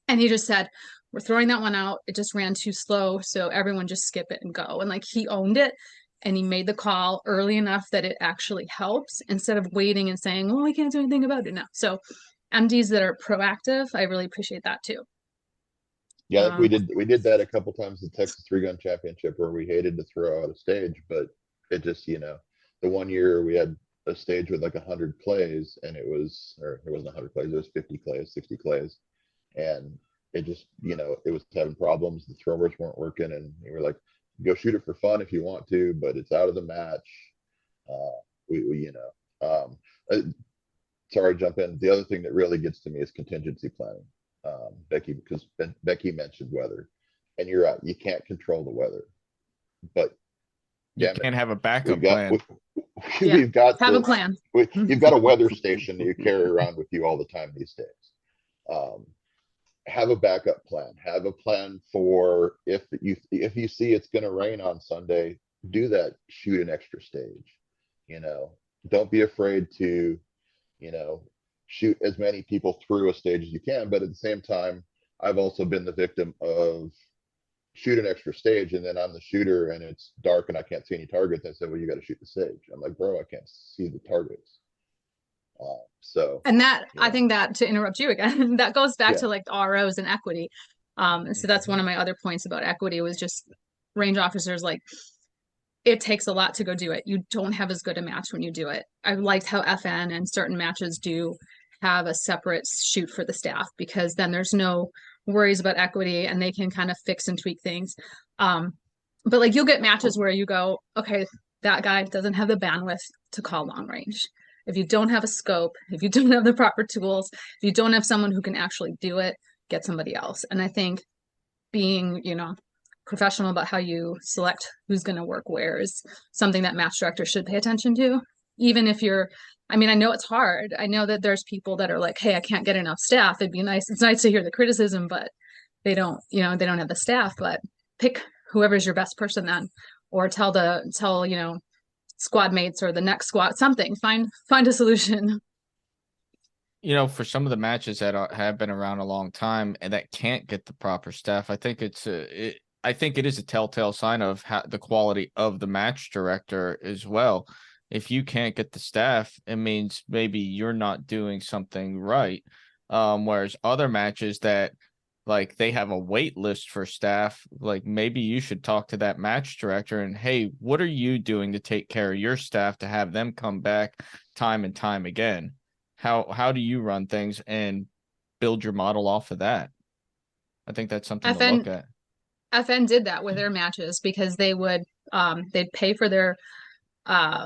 And he just said, we're throwing that one out. It just ran too slow. So everyone just skip it and go. And like he owned it. And he made the call early enough that it actually helps, instead of waiting and saying, well, we can't do anything about it now. So MDs that are proactive, I really appreciate that too. Yeah, like we did that a couple times at the Texas 3-Gun Championship, where we hated to throw out a stage, but it just, the one year we had a stage with like 100 clays, and it wasn't 100 clays, it was 50 clays, 60 clays. And it just, it was having problems. The throwers weren't working, and we were like, go shoot it for fun if you want to, but it's out of the match. sorry to jump in. The other thing that really gets to me is contingency planning. Becky, because Becky mentioned weather, and you're right, you can't control the weather, but You damn it, can't have a backup we've got plan. Yeah. we've got Have a plan. you've got a weather station that you carry around with you all the time these days. Have a backup plan. Have a plan for if you see it's going to rain on Sunday, do that. Shoot an extra stage. You know, don't be afraid to, shoot as many people through a stage as you can. But at the same time, I've also been the victim of shoot an extra stage, and then I'm the shooter, and it's dark and I can't see any targets. I said, "Well, you got to shoot the stage." I'm like, "Bro, I can't see the targets." So, And that, I yeah. think that, to interrupt you again, that goes back Yeah. to like the ROs and equity. So that's one of my other points about equity was just range officers, like it takes a lot to go do it. You don't have as good a match when you do it. I liked how FN and certain matches do have a separate shoot for the staff, because then there's no worries about equity and they can kind of fix and tweak things. But like you'll get matches where you go, okay, that guy doesn't have the bandwidth to call long range. If you don't have a scope, if you don't have the proper tools, if you don't have someone who can actually do it, get somebody else. And I think being, professional about how you select who's going to work where is something that match directors should pay attention to. Even if I know it's hard. I know that there's people that are like, hey, I can't get enough staff. It'd be nice. It's nice to hear the criticism, but they don't have the staff. But pick whoever's your best person then, or tell squad mates or the next squad something. Find a solution. For some of the matches that have been around a long time and that can't get the proper staff, I think it is a telltale sign of the quality of the match director as well. If you can't get the staff, it means maybe you're not doing something right. Whereas other matches that like they have a wait list for staff, like maybe you should talk to that match director and, hey, what are you doing to take care of your staff to have them come back time and time again? How do you run things and build your model off of that? I think that's something to look at. FN did that with their matches because they would they'd pay for their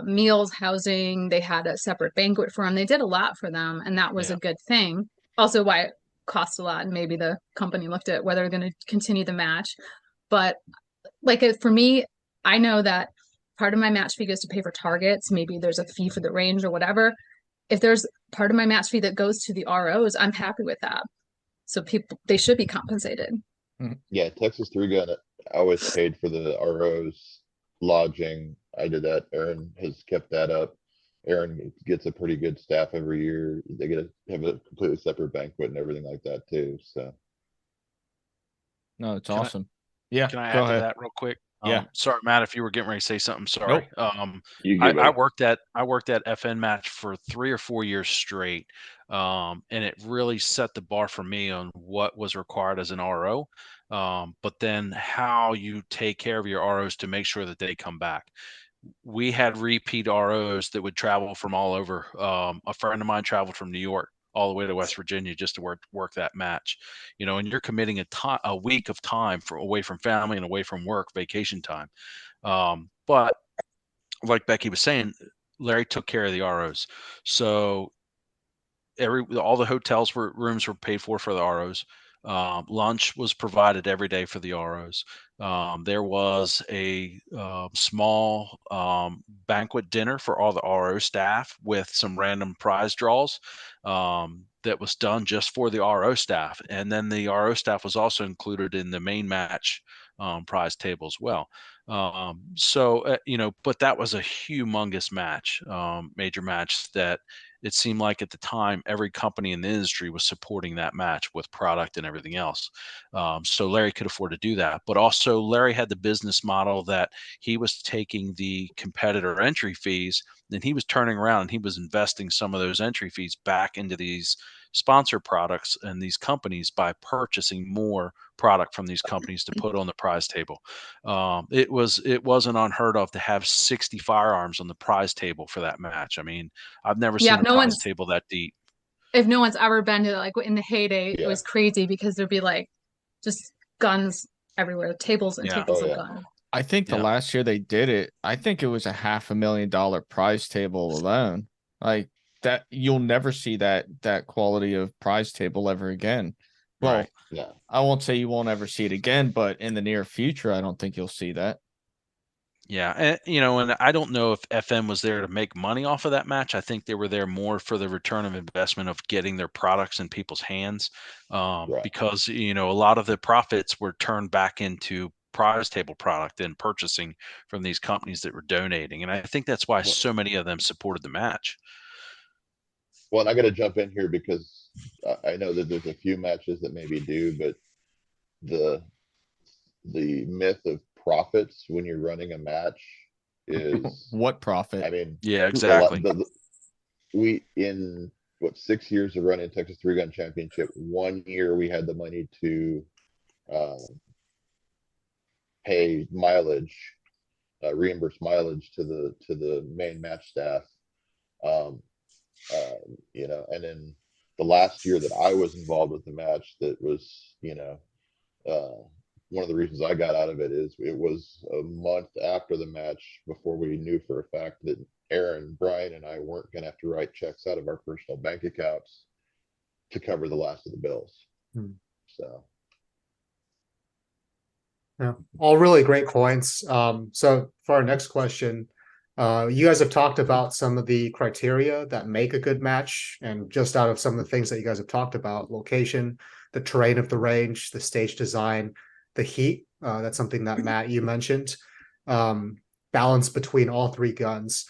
meals, housing. They had a separate banquet for them. They did a lot for them, and that was a good thing. Also, why it cost a lot, and maybe the company looked at whether they're going to continue the match. But like for me, I know that part of my match fee goes to pay for targets. Maybe there's a fee for the range or whatever. If there's part of my match fee that goes to the ROs, I'm happy with that. So they should be compensated. Yeah, Texas 3 Gun always paid for the ROs, lodging. I did that. Aaron has kept that up. Aaron gets a pretty good staff every year. They have a completely separate banquet and everything like that too. So no, it's Can I- awesome. Yeah, Can I go add ahead. to that real quick? Yeah. Sorry, Matt, if you were getting ready to say something, sorry. You good, I buddy. worked that FN match for 3 or 4 years straight. And it really set the bar for me on what was required as an RO. But then how you take care of your ROs to make sure that they come back. We had repeat ROs that would travel from all over. A friend of mine traveled from New York all the way to West Virginia just to work that match, and you're committing a week of time away from family and away from work, vacation time. But like Becky was saying, Larry took care of the ROs. So all the rooms were paid for the ROs. Lunch was provided every day for the ROs. There was a small banquet dinner for all the RO staff with some random prize draws that was done just for the RO staff. And then the RO staff was also included in the main match prize table as well. But that was a humongous match, major match that it seemed like at the time every company in the industry was supporting that match with product and everything else. So Larry could afford to do that. But also Larry had the business model that he was taking the competitor entry fees and he was turning around and he was investing some of those entry fees back into these sponsor products and these companies by purchasing more product from these companies to put on the prize table. It wasn't unheard of to have 60 firearms on the prize table for that match. I mean, I've never seen a prize table that deep. If no one's ever been to like in the heyday, Yeah. it was crazy because there'd be like just guns everywhere, tables and tables of guns. I think the last year they did it, I think it was a $500,000 prize table alone. Like that you'll never see that quality of prize table ever again. Well, Right. Yeah. I won't say you won't ever see it again, but in the near future, I don't think you'll see that. Yeah, and and I don't know if FM was there to make money off of that match. I think they were there more for the return of investment of getting their products in people's hands, Right. because a lot of the profits were turned back into prize table product and purchasing from these companies that were donating, and I think that's why Well, so many of them supported the match. and I got to jump in here because I know that there's a few matches that maybe do, but the the myth of profits when you're running a match is, What profit? I mean, Yeah, a lot. exactly. We in what 6 years of running Texas Three Gun Championship, 1 year we had the money to uh, pay mileage, reimburse mileage to the main match staff. Um, and then the last year that I was involved with the match, that was, uh, one of the reasons I got out of it is it was a month after the match before we knew for a fact that Aaron, Brian, and I weren't going to have to write checks out of our personal bank accounts to cover the last of the bills. Hmm. So, Yeah, all really great points. So for our next question, you guys have talked about some of the criteria that make a good match, and just out of some of the things that you guys have talked about, location, the terrain of the range, the stage design, the heat, that's something that Matt, you mentioned, balance between all three guns.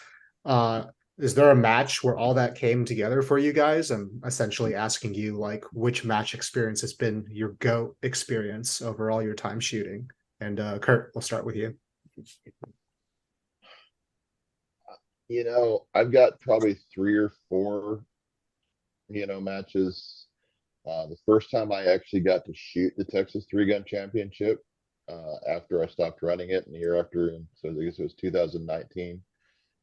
Is there a match where all that came together for you guys? I'm essentially asking you, like, which match experience has been your GOAT experience over all your time shooting? And Kurt, we'll start with you. I've got probably 3 or 4, matches. The first time I actually got to shoot the Texas Three Gun Championship, after I stopped running it, and the year after, so I guess it was 2019.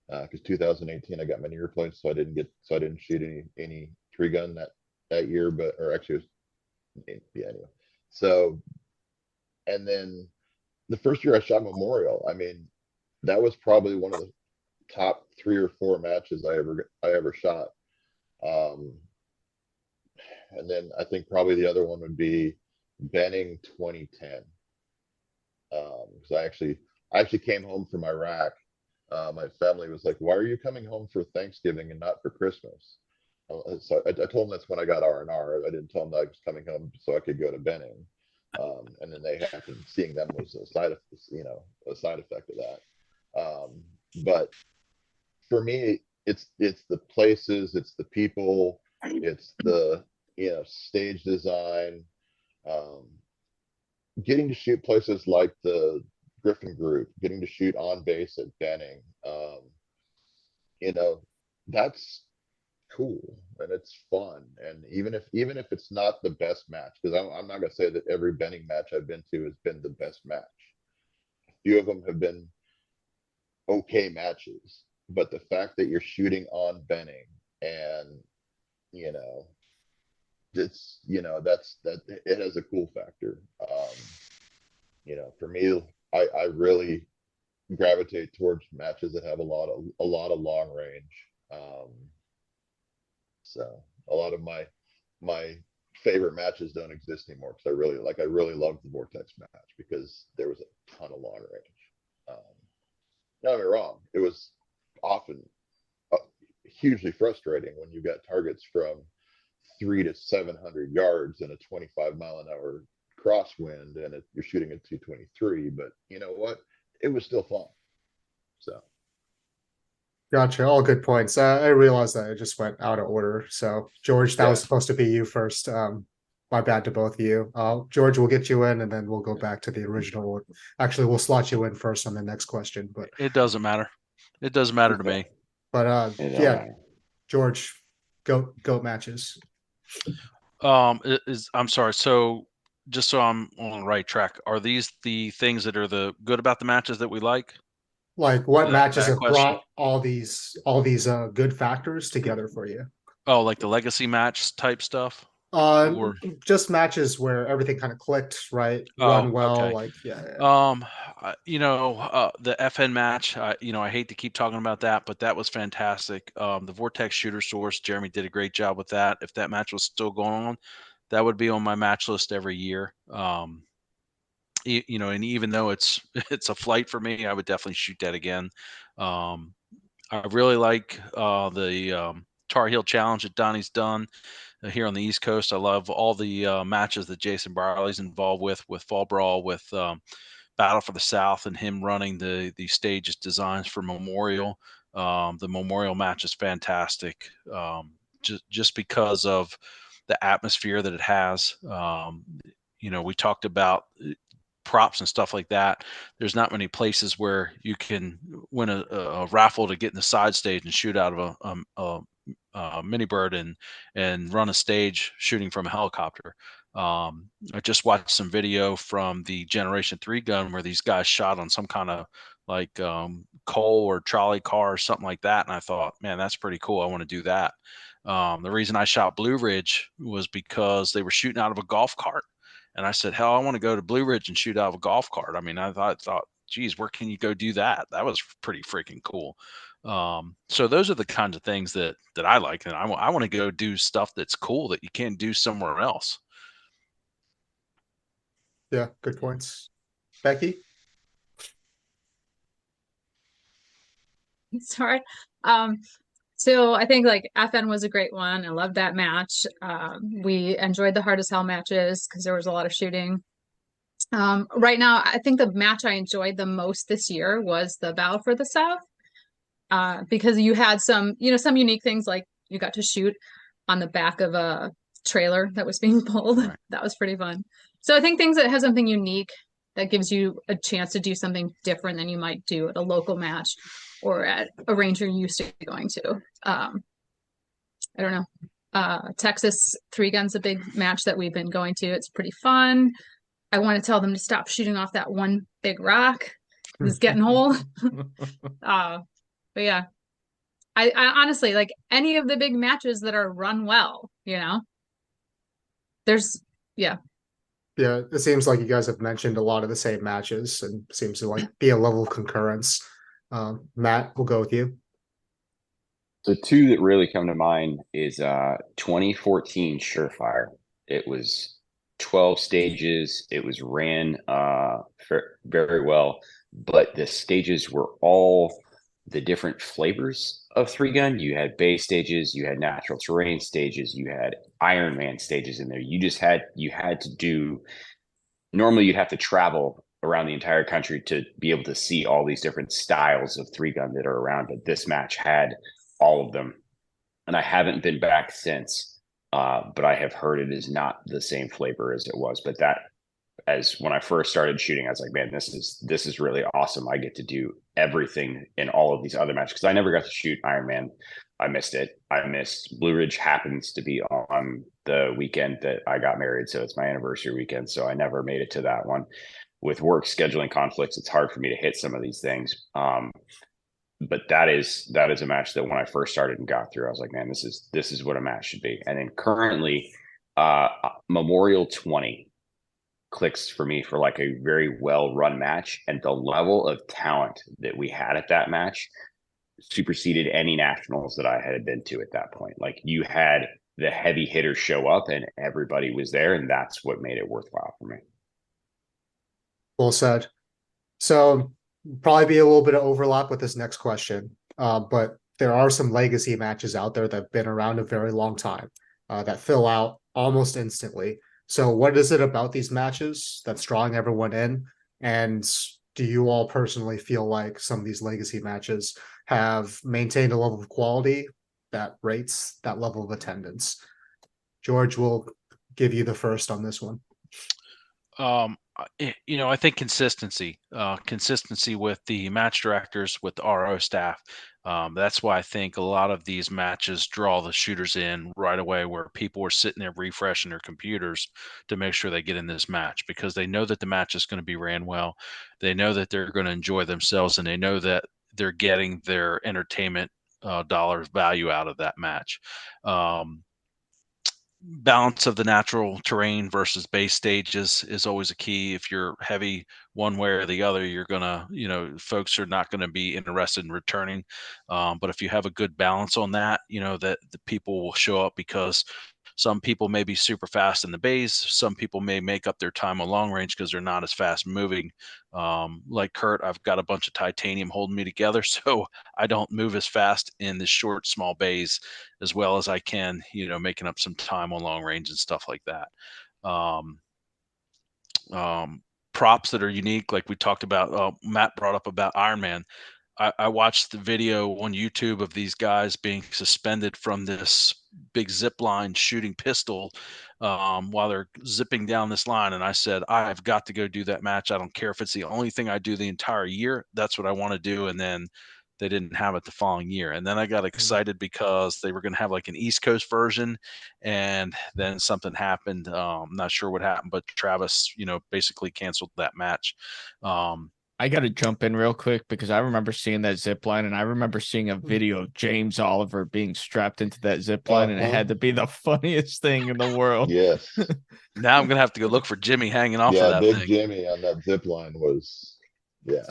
Because 2018 I got my knee replaced, so I didn't shoot any three gun that year, or actually it was, yeah, anyway. So, and then the first year I shot Memorial, I mean, that was probably one of the top 3 or 4 matches I ever shot. And then I think probably the other one would be Benning 2010. Because I actually came home from Iraq. My family was like, "Why are you coming home for Thanksgiving and not for Christmas?" So I told them that's when I got R&R. I didn't tell them that I was coming home so I could go to Benning. And then they happened, seeing them was a side effect of that. But for me, it's the places, it's the people, it's the stage design. Getting to shoot places like the Griffin Group, getting to shoot on base at Benning, that's cool and it's fun. And even if it's not the best match, because I'm not gonna say that every Benning match I've been to has been the best match. A few of them have been okay matches, but the fact that you're shooting on Benning, and that it has a cool factor. For me, I really gravitate towards matches that have a lot of long range. So a lot of my favorite matches don't exist anymore, because I really loved the Vortex match because there was a ton of long range. Don't get me wrong, it was often hugely frustrating when you got targets from 300 to 700 yards in a 25-mile-an-hour crosswind, and you're shooting at 223. But you know what? It was still fun. So, Gotcha. All good points. I realized that I just went out of order. So, George, that was yeah. supposed to be you first. My bad to both of you. George, we'll get you in, and then we'll go back to the original order. Actually, we'll slot you in first on the next question. But It doesn't matter. It doesn't matter to me. But It don't yeah, matter. George, goat matches. I'm sorry. So just so I'm on the right track, are these the things that are the good about the matches that we like? Like, what matches That have question. brought all these good factors together for you? Oh, like the legacy match type stuff? Or Just matches where everything kind of clicked, right? oh, Run well, okay. like yeah. The FN match, I hate to keep talking about that, but that was fantastic. The Vortex Shooter Source, Jeremy did a great job with that. If that match was still going on, that would be on my match list every year. And even though it's it's a flight for me, I would definitely shoot that again. Um, I really like the Tar Heel Challenge that Donnie's done here on the East Coast. I love all the matches that Jason Barley's involved with Fall Brawl, with Battle for the South, and him running the stages designs for Memorial. The Memorial match is fantastic, just because of the atmosphere that it has. We talked about props and stuff like that. There's not many places where you can win a raffle to get in the side stage and shoot out of a mini bird and run a stage shooting from a helicopter. I just watched some video from the Generation 3 gun where these guys shot on some kind of like coal or trolley car or something like that. And I thought, man, that's pretty cool. I want to do that. The reason I shot Blue Ridge was because they were shooting out of a golf cart. And I said, hell, I want to go to Blue Ridge and shoot out of a golf cart. I mean, I thought, geez, where can you go do that? That was pretty freaking cool. So those are the kinds of things that I like, and I want to go do stuff that's cool that you can't do somewhere else. Yeah, good points. Becky? Sorry. So I think like FN was a great one. I loved that match. We enjoyed the hard as hell matches because there was a lot of shooting. Right now, I think the match I enjoyed the most this year was the Battle for the South. Because you had some unique things, like you got to shoot on the back of a trailer that was being pulled. Right. That was pretty fun. So I think things that have something unique that gives you a chance to do something different than you might do at a local match or at a range you're used to going to. I don't know. Texas 3-gun's a big match that we've been going to. It's pretty fun. I want to tell them to stop shooting off that one big rock. It's getting old. But yeah, I honestly like any of the big matches that are run well, there's, yeah. Yeah, it seems like you guys have mentioned a lot of the same matches and seems to like be a level of concurrence. Matt, we'll go with you. The two that really come to mind is 2014 Surefire. It was 12 stages. It was ran very well, but the stages were all the different flavors of 3-gun. You had bay stages, you had natural terrain stages, you had Ironman stages in there. You had to do, normally you'd have to travel around the entire country to be able to see all these different styles of 3-gun that are around, but this match had all of them. And I haven't been back since, but I have heard it is not the same flavor as it was. But that, as when I first started shooting, I was like, man, this is really awesome. I get to do everything in all of these other matches, because I never got to shoot Iron Man. I missed it. I missed Blue Ridge. Happens to be on the weekend that I got married, so it's my anniversary weekend. So I never made it to that one. With work scheduling conflicts, it's hard for me to hit some of these things. But that is a match that when I first started and got through, I was like, man, this is what a match should be. And then currently, Memorial 20 clicks for me for like a very well run match, and the level of talent that we had at that match superseded any nationals that I had been to at that point. Like, you had the heavy hitters show up and everybody was there, and that's what made it worthwhile for me. Well said. So probably be a little bit of overlap with this next question, but there are some legacy matches out there that have been around a very long time that fill out almost instantly. So what is it about these matches that's drawing everyone in? And do you all personally feel like some of these legacy matches have maintained a level of quality that rates that level of attendance? George will give you the first on this one. I think consistency with the match directors, with the RO staff. That's why I think a lot of these matches draw the shooters in right away, where people are sitting there refreshing their computers to make sure they get in this match, because they know that the match is going to be ran well. They know that they're going to enjoy themselves, and they know that they're getting their entertainment dollars value out of that match. balance of the natural terrain versus base stages is always a key. If you're heavy one way or the other, you're gonna, folks are not going to be interested in returning. But if you have a good balance on that, that the people will show up, because some people may be super fast in the base. Some people may make up their time on long range because they're not as fast moving. Like Kurt, I've got a bunch of titanium holding me together, so I don't move as fast in the short, small bays as well as I can, making up some time on long range and stuff like that. Um, Props that are unique, like we talked about, Matt brought up about Iron Man. I watched the video on YouTube of these guys being suspended from this big zip line shooting pistol, while they're zipping down this line. And I said, I've got to go do that match. I don't care if it's the only thing I do the entire year. That's what I want to do. And then they didn't have it the following year. And then I got excited because they were going to have like an East Coast version. And then something happened. I'm not sure what happened, but Travis, basically canceled that match. I got to jump in real quick because I remember seeing that zip line, and I remember seeing a video of James Oliver being strapped into that zip line, and it had to be the funniest thing in the world. Yes. Now I'm gonna have to go look for Jimmy hanging off of Yeah, that Big thing. Jimmy on that zip line was, yeah.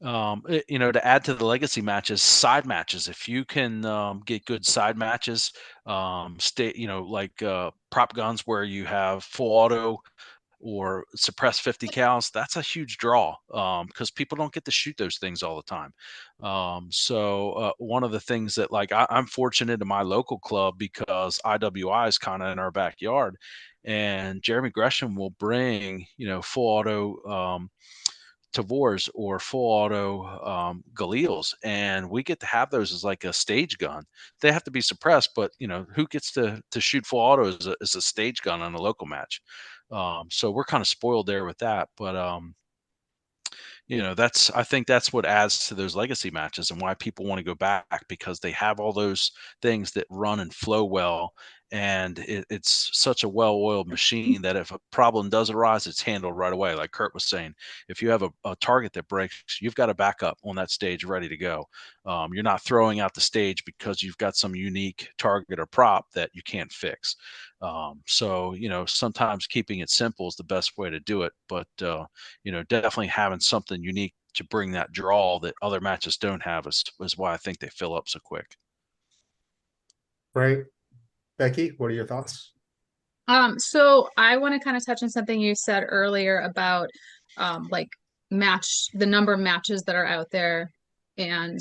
To add to the legacy matches, side matches. If you can get good side matches, like prop guns where you have full auto or suppress 50 cals, that's a huge draw, because people don't get to shoot those things all the time. So one of the things that, like, I'm fortunate in my local club because IWI is kind of in our backyard, and Jeremy Gresham will bring, full auto Tavors or full auto Galils, and we get to have those as like a stage gun. They have to be suppressed, but who gets to shoot full auto as a stage gun on a local match? So we're kind of spoiled there with that, but I think that's what adds to those legacy matches and why people want to go back, because they have all those things that run and flow well, and it's such a well-oiled machine that if a problem does arise, it's handled right away. Like Kurt was saying, if you have a target that breaks, you've got a backup on that stage ready to go. You're not throwing out the stage because you've got some unique target or prop that you can't fix. So sometimes keeping it simple is the best way to do it, but definitely having something unique to bring that draw that other matches don't have is why I think they fill up so quick. Great. Becky, what are your thoughts? So I want to kind of touch on something you said earlier about like the number of matches that are out there, and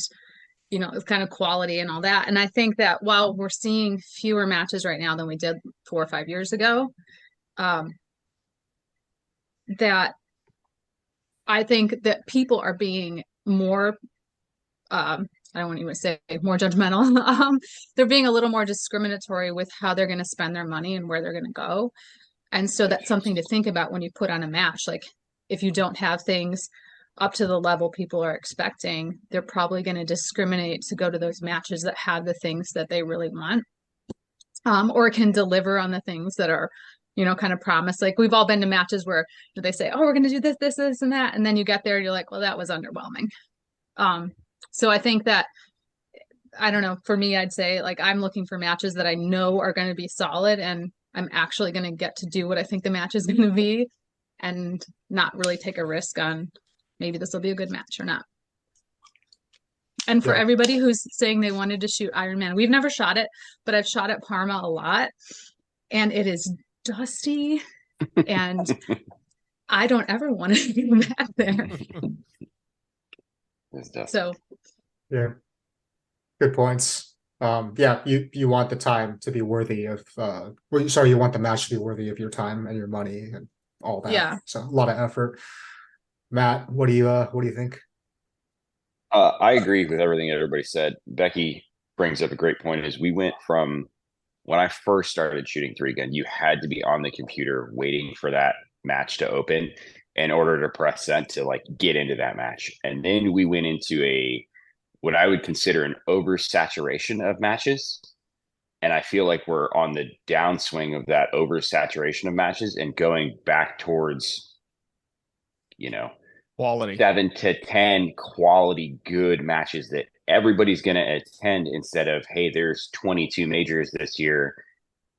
it's kind of quality and all that. And I think that while we're seeing fewer matches right now than we did 4 or 5 years ago, that I think that people are being more I don't want to even say more judgmental. They're being a little more discriminatory with how they're going to spend their money and where they're going to go. And so that's something to think about when you put on a match. Like, if you don't have things up to the level people are expecting, they're probably going to discriminate to go to those matches that have the things that they really want, or can deliver on the things that are, kind of promised. Like, we've all been to matches where they say, oh, we're going to do this, and that. And then you get there, you're like, well, that was underwhelming. So I think that, I don't know, for me, I'd say, like, I'm looking for matches that I know are going to be solid, and I'm actually going to get to do what I think the match is going to be, and not really take a risk on maybe this will be a good match or not. And for everybody who's saying they wanted to shoot Iron Man, we've never shot it, but I've shot at Parma a lot, and it is dusty, and I don't ever want to go back there. So yeah, good points. Yeah, you want the time to be worthy of you want the match to be worthy of your time and your money and all that. Yeah. So a lot of effort. Matt, what do you think? I agree with everything everybody said. Becky brings up a great point. Is we went from when I first started shooting 3-gun, you had to be on the computer waiting for that match to open in order to press send to like get into that match. And then we went into what I would consider an oversaturation of matches. And I feel like we're on the downswing of that oversaturation of matches and going back towards, Quality 7 to 10 quality good matches that everybody's going to attend, instead of, hey, there's 22 majors this year,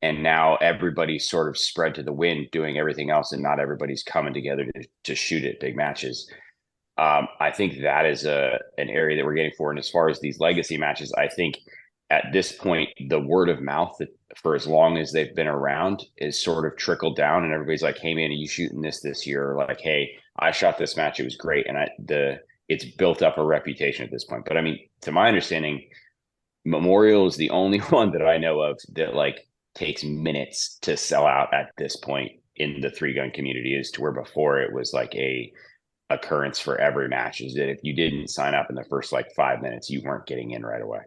and now everybody's sort of spread to the wind doing everything else, and not everybody's coming together to shoot at big matches. I think that is an area that we're getting for. And as far as these legacy matches, I think at this point, the word of mouth that for as long as they've been around is sort of trickled down, and everybody's like, "Hey man, are you shooting this year?" Or like, "Hey, I shot this match; it was great." And it's built up a reputation at this point. But I mean, to my understanding, Memorial is the only one that I know of that like takes minutes to sell out at this point in the three gun community, is to where before it was like a occurrence for every match, is that if you didn't sign up in the first like 5 minutes, you weren't getting in right away.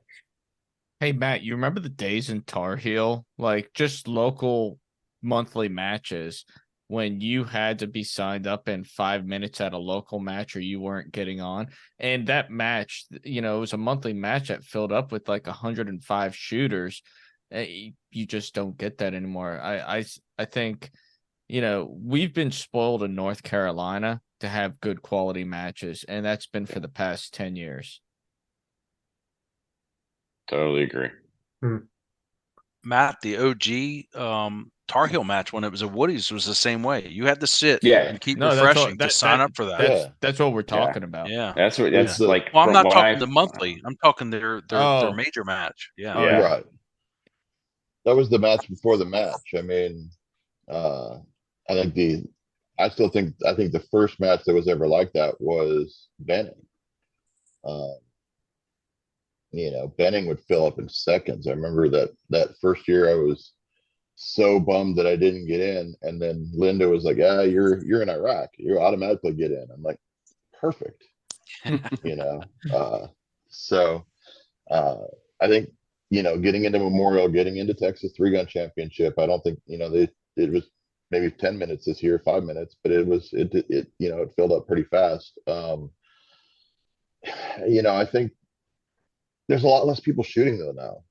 Hey Matt, you remember the days in Tar Heel, like just local monthly matches when you had to be signed up in 5 minutes at a local match or you weren't getting on? And that match, it was a monthly match that filled up with like 105 shooters. You just don't get that anymore. I think, we've been spoiled in North Carolina to have good quality matches, and that's been for the past 10 years. Totally agree. Matt, the OG Tar Heel match when it was a Woody's was the same way. You had to sit Yeah. and keep No, that's refreshing to sign up for that. That's what we're talking about. Yeah. That's what It's that's the- like. Well, I'm from not what talking I the monthly. I'm talking their Oh. major match. Yeah. Oh, yeah. Right. That was the match before the match. I mean, uh, I think the first match that was ever like that was Benning. Uh, Benning would fill up in seconds. I remember that first year I was so bummed that I didn't get in, and then Linda was like, "Yeah, you're in Iraq. You automatically get in." I'm like, perfect. you know. So I think getting into Memorial, getting into Texas Three Gun Championship. I don't think it was maybe 10 minutes this year, 5 minutes, but it filled up pretty fast. I think there's a lot less people shooting though now.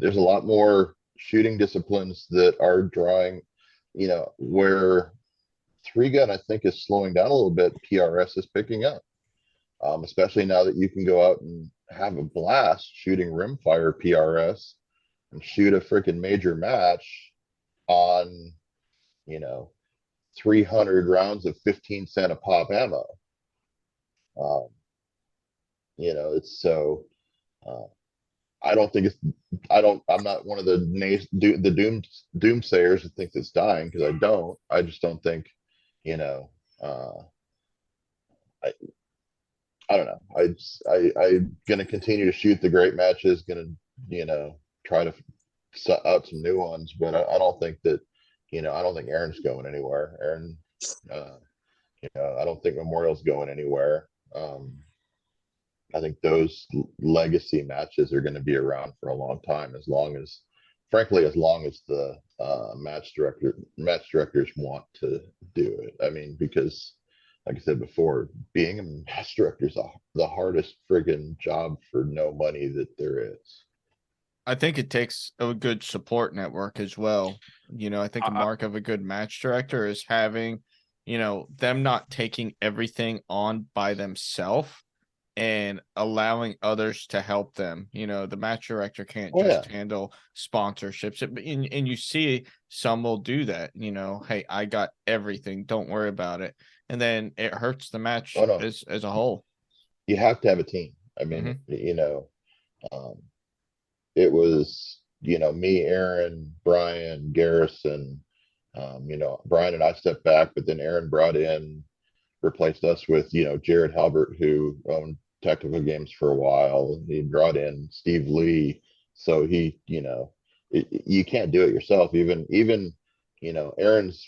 There's a lot more shooting disciplines that are drawing, where three gun I think is slowing down a little bit. PRS is picking up, especially now that you can go out and have a blast shooting rimfire PRS and shoot a freaking major match on, 300 rounds of 15 cent a pop ammo. Um, it's so. Uh, I don't think it's. I'm not one of the doomsayers that thinks it's dying, because I don't. I just don't think, you know. I I don't know. I'm gonna continue to shoot the great matches. Gonna try to set out some new ones, but I don't think that. I don't think Aaron's going anywhere. Aaron, uh, I don't think Memorial's going anywhere. I think those legacy matches are going to be around for a long time, frankly, as long as the match directors want to do it. I mean, because like I said before, being a match director is the hardest friggin' job for no money that there is. I think it takes a good support network as well. I think a mark of a good match director is having, them not taking everything on by themselves and allowing others to help them. The match director can't handle sponsorships. And you see some will do that, hey, I got everything, don't worry about it. And then it hurts the match as a whole. You have to have a team. I mean, it was, me, Aaron, Brian, Garrison. Brian and I stepped back, but then Aaron replaced us with, Jared Halbert, who owned Technical Games for a while. He brought in Steve Lee. So you can't do it yourself. Even, Aaron's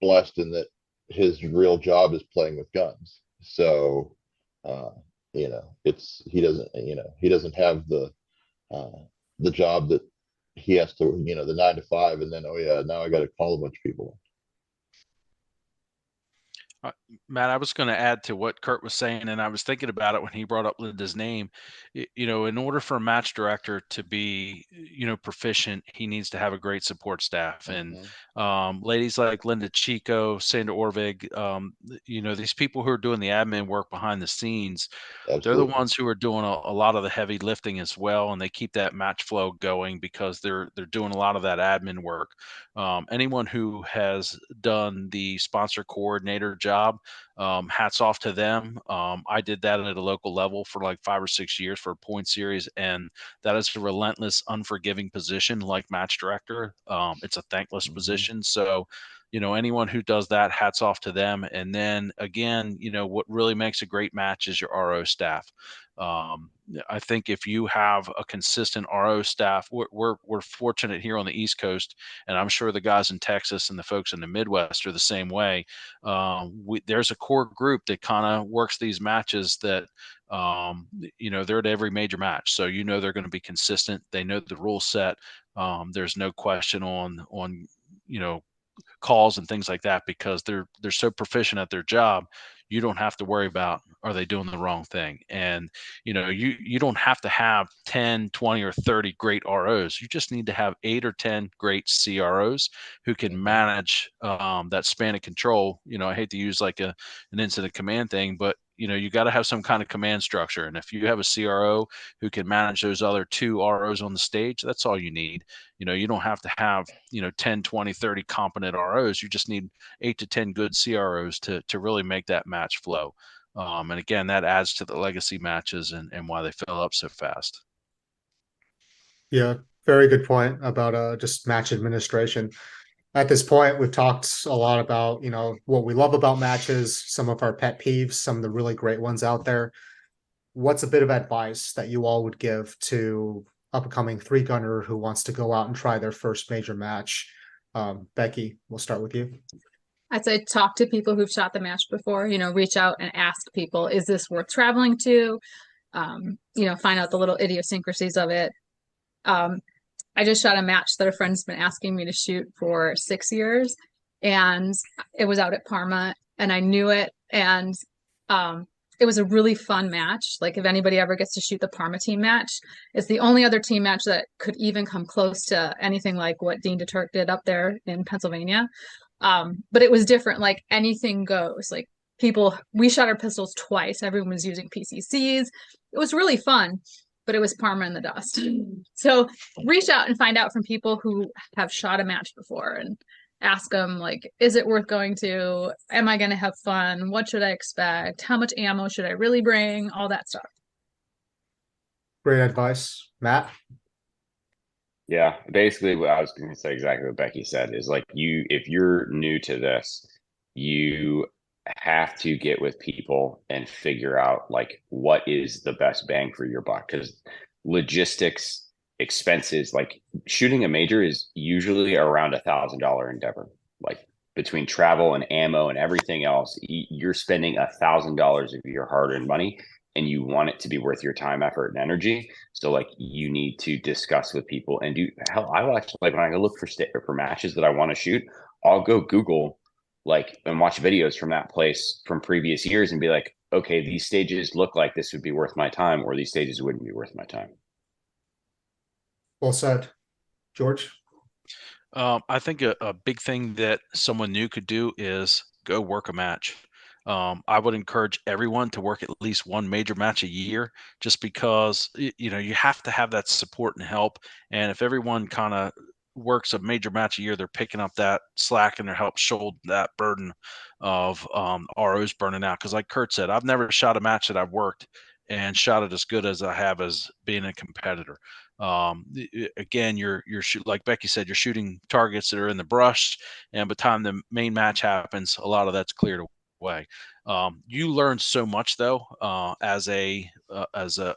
blessed in that his real job is playing with guns. So, he doesn't have the job that he has to, the 9 to 5, and then, oh yeah, now I got to call a bunch of people. Matt, I was going to add to what Kurt was saying, and I was thinking about it when he brought up Linda's name. In order for a match director to be, proficient, he needs to have a great support staff. And Mhm. ladies like Linda Chico, Sandra Orvig, these people who are doing the admin work behind the scenes, they're the Absolutely. ones who are doing a lot of the heavy lifting as well, and they keep that match flow going because they're doing a lot of that admin work. Anyone who has done the sponsor coordinator job, hats off to them. I did that at a local level for like 5 or 6 years for a point series, and that is a relentless, unforgiving position like match director. It's a thankless Mhm. position. So, anyone who does that, hats off to them. And then again, what really makes a great match is your RO staff. I think if you have a consistent RO staff, we're fortunate here on the East Coast, and I'm sure the guys in Texas and the folks in the Midwest are the same way. There's a core group that kind of works these matches that they're at every major match, so they're going to be consistent. They know the rule set. There's no question on you know calls and things like that because they're so proficient at their job. You don't have to worry about, are they doing the wrong thing. And you don't have to have 10, 20, or 30 great ROs. You just need to have 8 or 10 great CROs who can Mhm. manage that span of control. I hate to use like an incident command thing, but you got to have some kind of command structure. And if you have a CRO who can manage those other 2 ROs on the stage, that's all you need. You don't have to have 10, 20, 30 competent ROs. You just need 8 to 10 good CROs to really make that match flow. And again, that adds to the legacy matches and why they fill up so fast. Yeah, very good point about just match administration. At this point, we've talked a lot about, what we love about matches, some of our pet peeves, some of the really great ones out there. What's a bit of advice that you all would give to upcoming three gunner who wants to go out and try their first major match? Becky, we'll start with you. I'd say talk to people who've shot the match before, reach out and ask people, is this worth traveling to? Find out the little idiosyncrasies of it. I just shot a match that a friend's been asking me to shoot for 6 years, and it was out at Parma, and I knew it, and it was a really fun match. Like if anybody ever gets to shoot the Parma team match, it's the only other team match that could even come close to anything like what Dean DeTurk did up there in Pennsylvania. But it was different. Like anything goes. Like we shot our pistols twice. Everyone was using PCCs. It was really fun, but it was Parma in the dust. So reach out and find out from people who have shot a match before and ask them, like, is it worth going to? Am I going to have fun? What should I expect? How much ammo should I really bring? All that stuff. Great advice. Matt? Yeah, basically what I was going to say exactly what Becky said is like if you're new to this, you have to get with people and figure out like what is the best bang for your buck because logistics, expenses, like shooting a major is usually around $1,000 endeavor. Like between travel and ammo and everything else, you're spending $1,000 of your hard-earned money and you want it to be worth your time, effort, and energy. So like you need to discuss with people and do hell. I will actually like when I go look for matches that I want to shoot, I'll go Google like and watch videos from that place from previous years and be like, okay, these stages look like this would be worth my time, or these stages wouldn't be worth my time. Well said. George? I think a big thing that someone new could do is go work a match. I would encourage everyone to work at least one major match a year, just because you have to have that support and help. And if everyone kind of works a major match a year, they're picking up that slack and they're help shoulder that burden of ROs burning out. Because like Kurt said, I've never shot a match that I've worked and shot it as good as I have as being a competitor. Again, you're like Becky said, you're shooting targets that are in the brush, and by the time the main match happens, a lot of that's cleared away. You learn so much though as a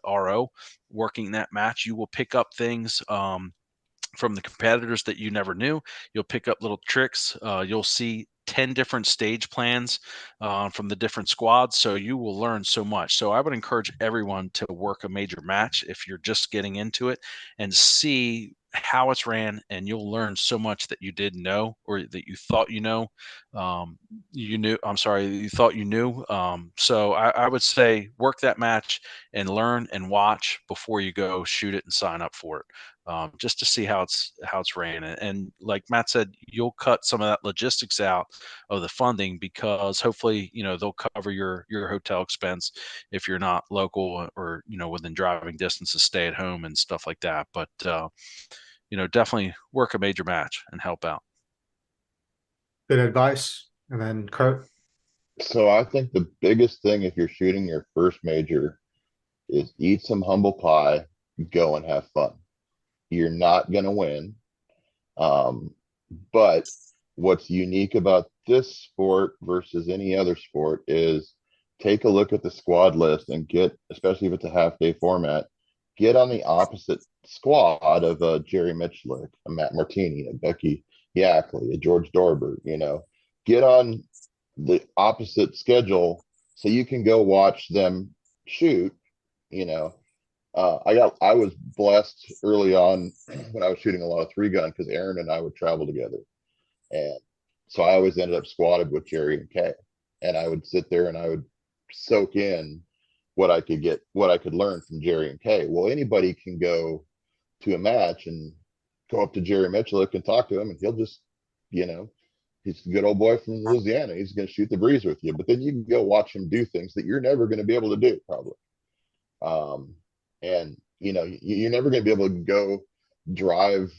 RO working that match. You will pick up things from the competitors that you never knew. You'll pick up little tricks. You'll see 10 different stage plans from the different squads. So you will learn so much. So I would encourage everyone to work a major match if you're just getting into it and see how it's ran, and you'll learn so much that you didn't know or that you thought You knew, I'm sorry, you thought you knew. So I would say work that match and learn and watch before you go shoot it and sign up for it. Just to see how it's ran. And like Matt said, you'll cut some of that logistics out of the funding, because hopefully, they'll cover your hotel expense if you're not local, or, within driving distance to stay at home and stuff like that. But definitely work a major match and help out. Good advice. And then Kurt. So I think the biggest thing if you're shooting your first major is eat some humble pie, go and have fun. You're not going to win. Um, but what's unique about this sport versus any other sport is take a look at the squad list and get, especially if it's a half day format, get on the opposite squad of a Jerry Michlik, a Matt Martini, a Becky Yackley, a George Dorber, get on the opposite schedule so you can go watch them shoot, you know. I was blessed early on when I was shooting a lot of 3-gun because Aaron and I would travel together. And so I always ended up squatted with Jerry and Kay. And I would sit there and I would soak in what I could learn from Jerry and Kay. Well, anybody can go to a match and go up to Jerry Michalik and talk to him, and he'll just, he's a good old boy from Louisiana. He's going to shoot the breeze with you. But then you can go watch him do things that you're never going to be able to do, probably. And you're never going to be able to go drive,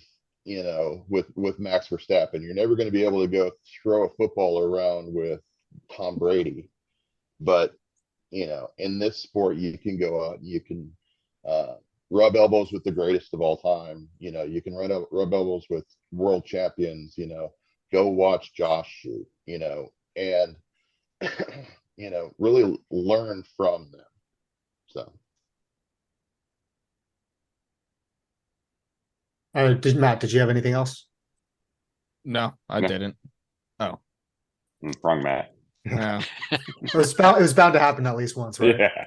with Max Verstappen. You're never going to be able to go throw a football around with Tom Brady. But in this sport, you can go out, you can rub elbows with the greatest of all time. You can rub elbows with world champions. Go watch Josh shoot. And really learn from them. So. Matt, did you have anything else? No, I No. didn't. Oh, Wrong, Matt. yeah. It was bound to happen at least once, right? Yeah.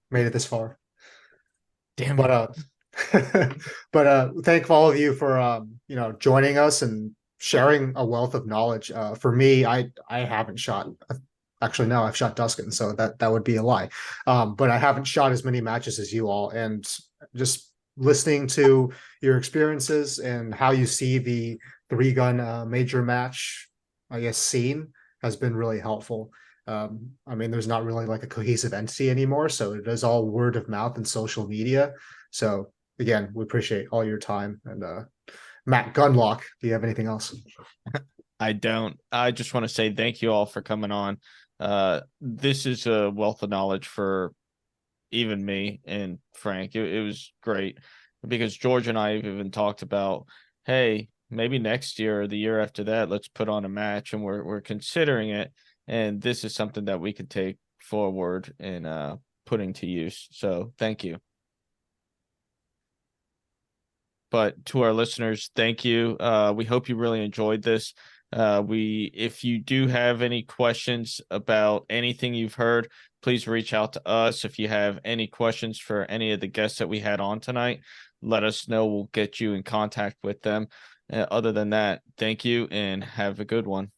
Made it this far. Damn But it. thank all of you for joining us and sharing a wealth of knowledge. For me, I haven't shot. Actually, no, I've shot Duskin, so that would be a lie. But I haven't shot as many matches as you all, and just listening to your experiences and how you see the 3-gun major match, I guess, scene has been really helpful. I mean, there's not really like a cohesive entity anymore, so it is all word of mouth and social media. So again, we appreciate all your time. And Matt Gunlock, do you have anything else? I don't. I just want to say thank you all for coming on. This is a wealth of knowledge for even me and Frank. It was great because George and I have even talked about, hey, maybe next year or the year after that, let's put on a match, and we're considering it. And this is something that we could take forward and putting to use. So thank you. But to our listeners, thank you. We hope you really enjoyed this. If you do have any questions about anything you've heard, please reach out to us. If you have any questions for any of the guests that we had on tonight, let us know. We'll get you in contact with them. Other than that, thank you and have a good one.